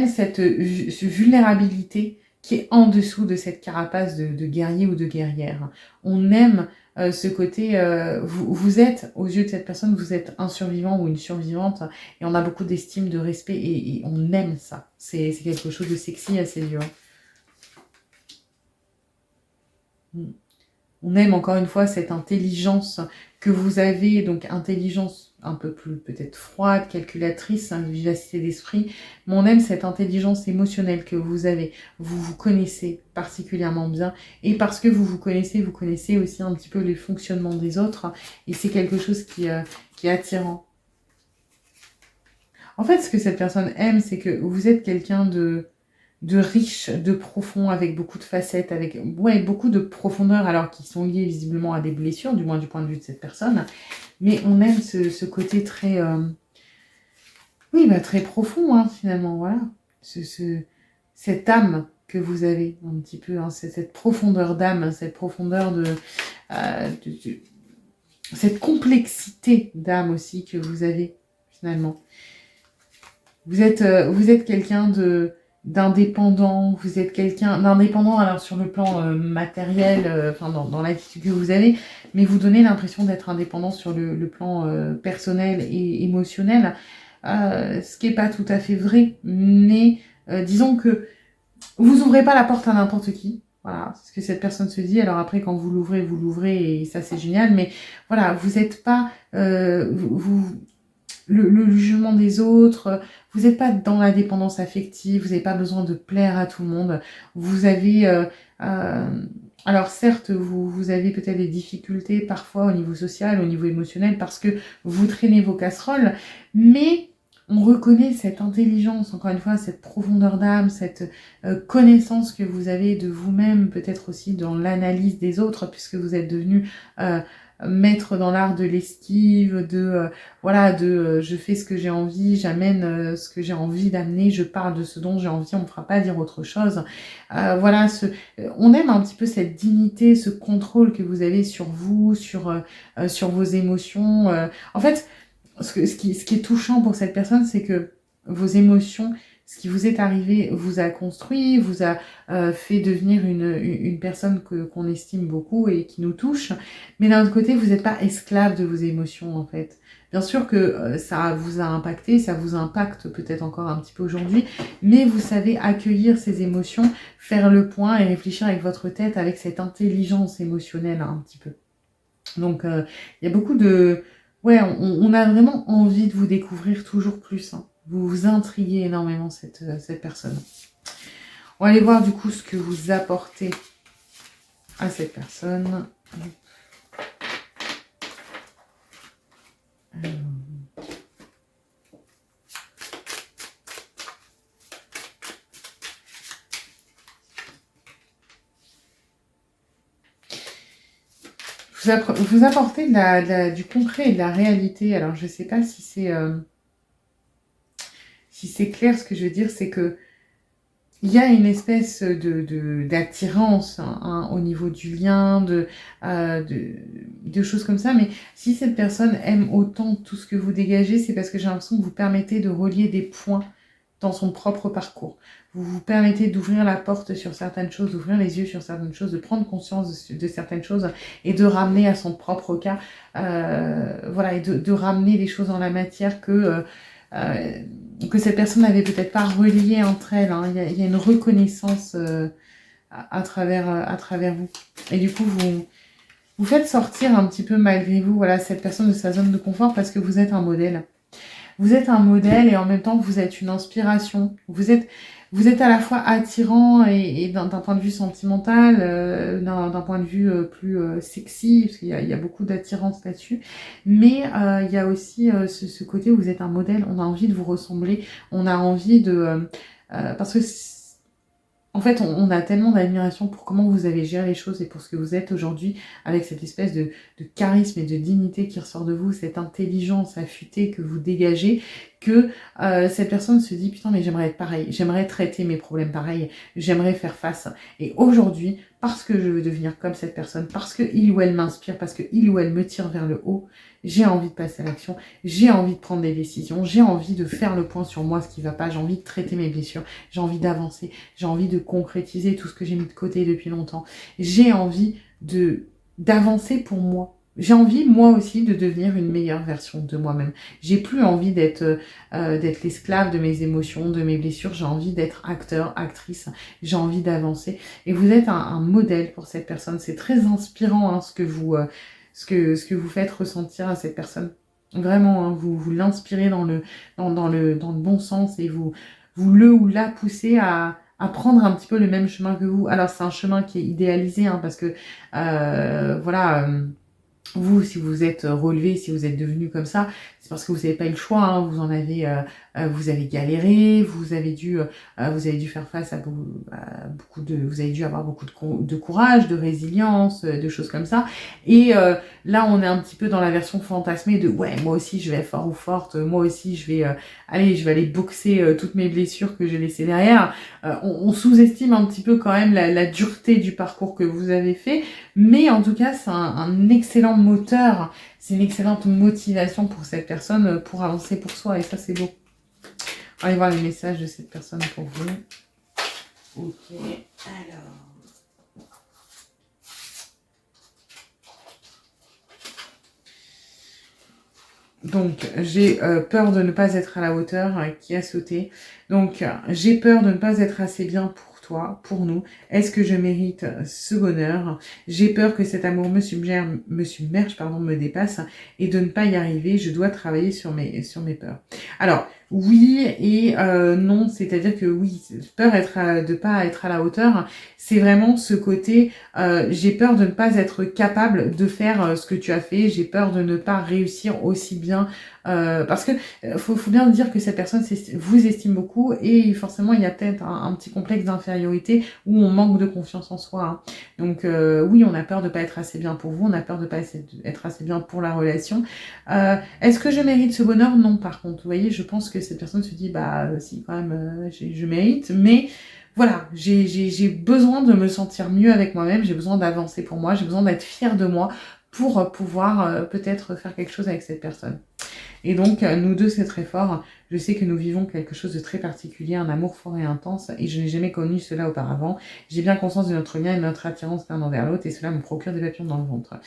A: cette vulnérabilité qui est en dessous de cette carapace de guerrier ou de guerrière. On aime ce côté, vous êtes, aux yeux de cette personne, vous êtes un survivant ou une survivante et on a beaucoup d'estime, de respect et on aime ça. C'est quelque chose de sexy à ses yeux. On aime encore une fois cette intelligence que vous avez, donc intelligence un peu plus peut-être froide, calculatrice, hein, vivacité d'esprit, mais on aime cette intelligence émotionnelle que vous avez. Vous vous connaissez particulièrement bien, et parce que vous connaissez aussi un petit peu les fonctionnements des autres, et c'est quelque chose qui est attirant. En fait, ce que cette personne aime, c'est que vous êtes quelqu'un de riche, de profond, avec beaucoup de facettes, avec beaucoup de profondeur, alors qui sont liées visiblement à des blessures, du moins du point de vue de cette personne. Mais on aime ce côté très, très profond, hein, finalement, voilà. Cette âme que vous avez, un petit peu, hein, cette profondeur d'âme, cette profondeur cette complexité d'âme aussi que vous avez, finalement. Vous êtes quelqu'un d'indépendant, vous êtes quelqu'un d'indépendant alors sur le plan matériel, dans l'attitude que vous avez, mais vous donnez l'impression d'être indépendant sur le plan personnel et émotionnel, ce qui n'est pas tout à fait vrai, mais disons que vous n'ouvrez pas la porte à n'importe qui. Voilà, c'est ce que cette personne se dit. Alors après, quand vous l'ouvrez et ça c'est génial, mais voilà, vous n'êtes pas... le jugement des autres, vous n'êtes pas dans la dépendance affective, vous n'avez pas besoin de plaire à tout le monde, vous avez... alors certes, vous avez peut-être des difficultés parfois au niveau social, au niveau émotionnel, parce que vous traînez vos casseroles, mais on reconnaît cette intelligence, encore une fois, cette profondeur d'âme, cette connaissance que vous avez de vous-même, peut-être aussi dans l'analyse des autres, puisque vous êtes devenu... maître dans l'art de l'esquive, je fais ce que j'ai envie, j'amène ce que j'ai envie d'amener, je parle de ce dont j'ai envie, on ne fera pas dire autre chose. On aime un petit peu cette dignité, ce contrôle que vous avez sur vous, sur vos émotions. En fait, ce qui est touchant pour cette personne, c'est que vos émotions, ce qui vous est arrivé vous a construit, vous a fait devenir une personne qu'on estime beaucoup et qui nous touche. Mais d'un autre côté, vous n'êtes pas esclave de vos émotions, en fait. Bien sûr que ça vous a impacté, ça vous impacte peut-être encore un petit peu aujourd'hui, mais vous savez accueillir ces émotions, faire le point et réfléchir avec votre tête, avec cette intelligence émotionnelle un petit peu. Donc, il y a beaucoup de... Ouais, on a vraiment envie de vous découvrir toujours plus. Hein. Vous intriguez énormément cette personne. On va aller voir du coup ce que vous apportez à cette personne. Vous apportez du concret et de la réalité. Alors, je ne sais pas si c'est clair. Ce que je veux dire, c'est que il y a une espèce d'attirance hein, au niveau du lien, de choses comme ça. Mais si cette personne aime autant tout ce que vous dégagez, c'est parce que j'ai l'impression que vous permettez de relier des points dans son propre parcours. Vous vous permettez d'ouvrir la porte sur certaines choses, d'ouvrir les yeux sur certaines choses, de prendre conscience de certaines choses et de ramener à son propre cas, voilà, et de ramener les choses en la matière que cette personne n'avait peut-être pas relié entre elles. Hein. Il y a une reconnaissance à travers vous. Et du coup, vous faites sortir un petit peu malgré vous, voilà, cette personne de sa zone de confort parce que vous êtes un modèle. Vous êtes un modèle et en même temps, vous êtes une inspiration. Vous êtes à la fois attirant et d'un point de vue sentimental, d'un point de vue plus sexy, parce qu'il y a beaucoup d'attirance là-dessus. Mais il y a aussi ce côté où vous êtes un modèle. On a envie de vous ressembler. On a envie de... parce que... En fait, on a tellement d'admiration pour comment vous avez géré les choses et pour ce que vous êtes aujourd'hui, avec cette espèce de charisme et de dignité qui ressort de vous, cette intelligence affûtée que vous dégagez, que cette personne se dit « Putain, mais j'aimerais être pareil, j'aimerais traiter mes problèmes pareil, j'aimerais faire face. » Et aujourd'hui, parce que je veux devenir comme cette personne, parce que il ou elle m'inspire, parce que il ou elle me tire vers le haut, j'ai envie de passer à l'action, j'ai envie de prendre des décisions, j'ai envie de faire le point sur moi, ce qui va pas, j'ai envie de traiter mes blessures, j'ai envie d'avancer, j'ai envie de concrétiser tout ce que j'ai mis de côté depuis longtemps, j'ai envie d'avancer pour moi. J'ai envie, moi aussi, de devenir une meilleure version de moi-même. J'ai plus envie d'être l'esclave de mes émotions, de mes blessures. J'ai envie d'être acteur, actrice. J'ai envie d'avancer. Et vous êtes un modèle pour cette personne. C'est très inspirant hein, ce que vous faites ressentir à cette personne. Vraiment, hein, vous l'inspirez dans le bon sens et vous le ou la poussez à prendre un petit peu le même chemin que vous. Alors, c'est un chemin qui est idéalisé, hein, parce que, voilà... vous, si vous êtes relevé, si vous êtes devenu comme ça, c'est parce que vous n'avez pas eu le choix. Hein, vous avez galéré, vous avez dû faire face à beaucoup de, vous avez dû avoir beaucoup de courage, de résilience, de choses comme ça. Et là, on est un petit peu dans la version fantasmée de ouais, moi aussi je vais être fort ou forte, moi aussi je vais aller boxer toutes mes blessures que j'ai laissées derrière. On sous-estime un petit peu quand même la dureté du parcours que vous avez fait. Mais en tout cas, c'est un excellent moteur, c'est une excellente motivation pour cette personne pour avancer pour soi. Et ça, c'est beau. Allez voir les messages de cette personne pour vous. Ok, alors... Donc, j'ai peur de ne pas être à la hauteur, qui a sauté. Donc, j'ai peur de ne pas être assez bien pour toi, pour nous. Est-ce que je mérite ce bonheur? J'ai peur que cet amour me submerge, me dépasse, et de ne pas y arriver, je dois travailler sur mes peurs. Alors, oui et non, c'est-à-dire que oui, peur de pas être à la hauteur, c'est vraiment ce côté, j'ai peur de ne pas être capable de faire ce que tu as fait, j'ai peur de ne pas réussir aussi bien, parce que faut bien dire que cette personne vous estime beaucoup et forcément il y a peut-être un petit complexe d'infériorité où on manque de confiance en soi. Hein. Donc oui, on a peur de pas être assez bien pour vous, on a peur de pas être assez bien pour la relation. Est-ce que je mérite ce bonheur? Non, par contre. Vous voyez, je pense que cette personne se dit, bah si, quand même, je mérite, mais voilà, j'ai besoin de me sentir mieux avec moi-même, j'ai besoin d'avancer pour moi, j'ai besoin d'être fière de moi pour pouvoir peut-être faire quelque chose avec cette personne. Et donc, nous deux, c'est très fort. Je sais que nous vivons quelque chose de très particulier, un amour fort et intense, et je n'ai jamais connu cela auparavant. J'ai bien conscience de notre lien et de notre attirance l'un envers l'autre, et cela me procure des papillons dans le ventre.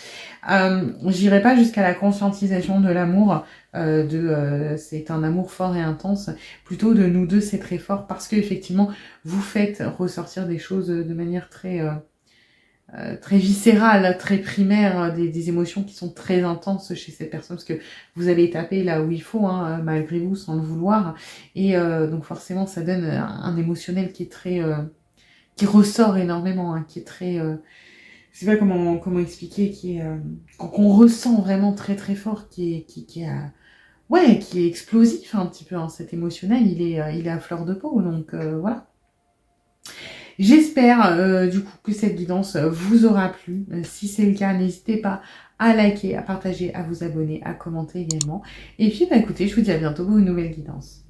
A: J'irai pas jusqu'à la conscientisation de l'amour, c'est un amour fort et intense. Plutôt de nous deux, c'est très fort, parce que effectivement, vous faites ressortir des choses de manière très viscérale, très primaire, des émotions qui sont très intenses chez cette personne, parce que vous allez taper là où il faut, hein, malgré vous, sans le vouloir, et donc forcément ça donne un émotionnel qui est très, qui ressort énormément, hein, qui est très, je sais pas comment expliquer, qui est, qu'on ressent vraiment très très fort, qui est explosif un petit peu, hein, cet émotionnel, il est à fleur de peau, donc voilà. J'espère du coup que cette guidance vous aura plu. Si c'est le cas, n'hésitez pas à liker, à partager, à vous abonner, à commenter également. Et puis écoutez, je vous dis à bientôt pour une nouvelle guidance.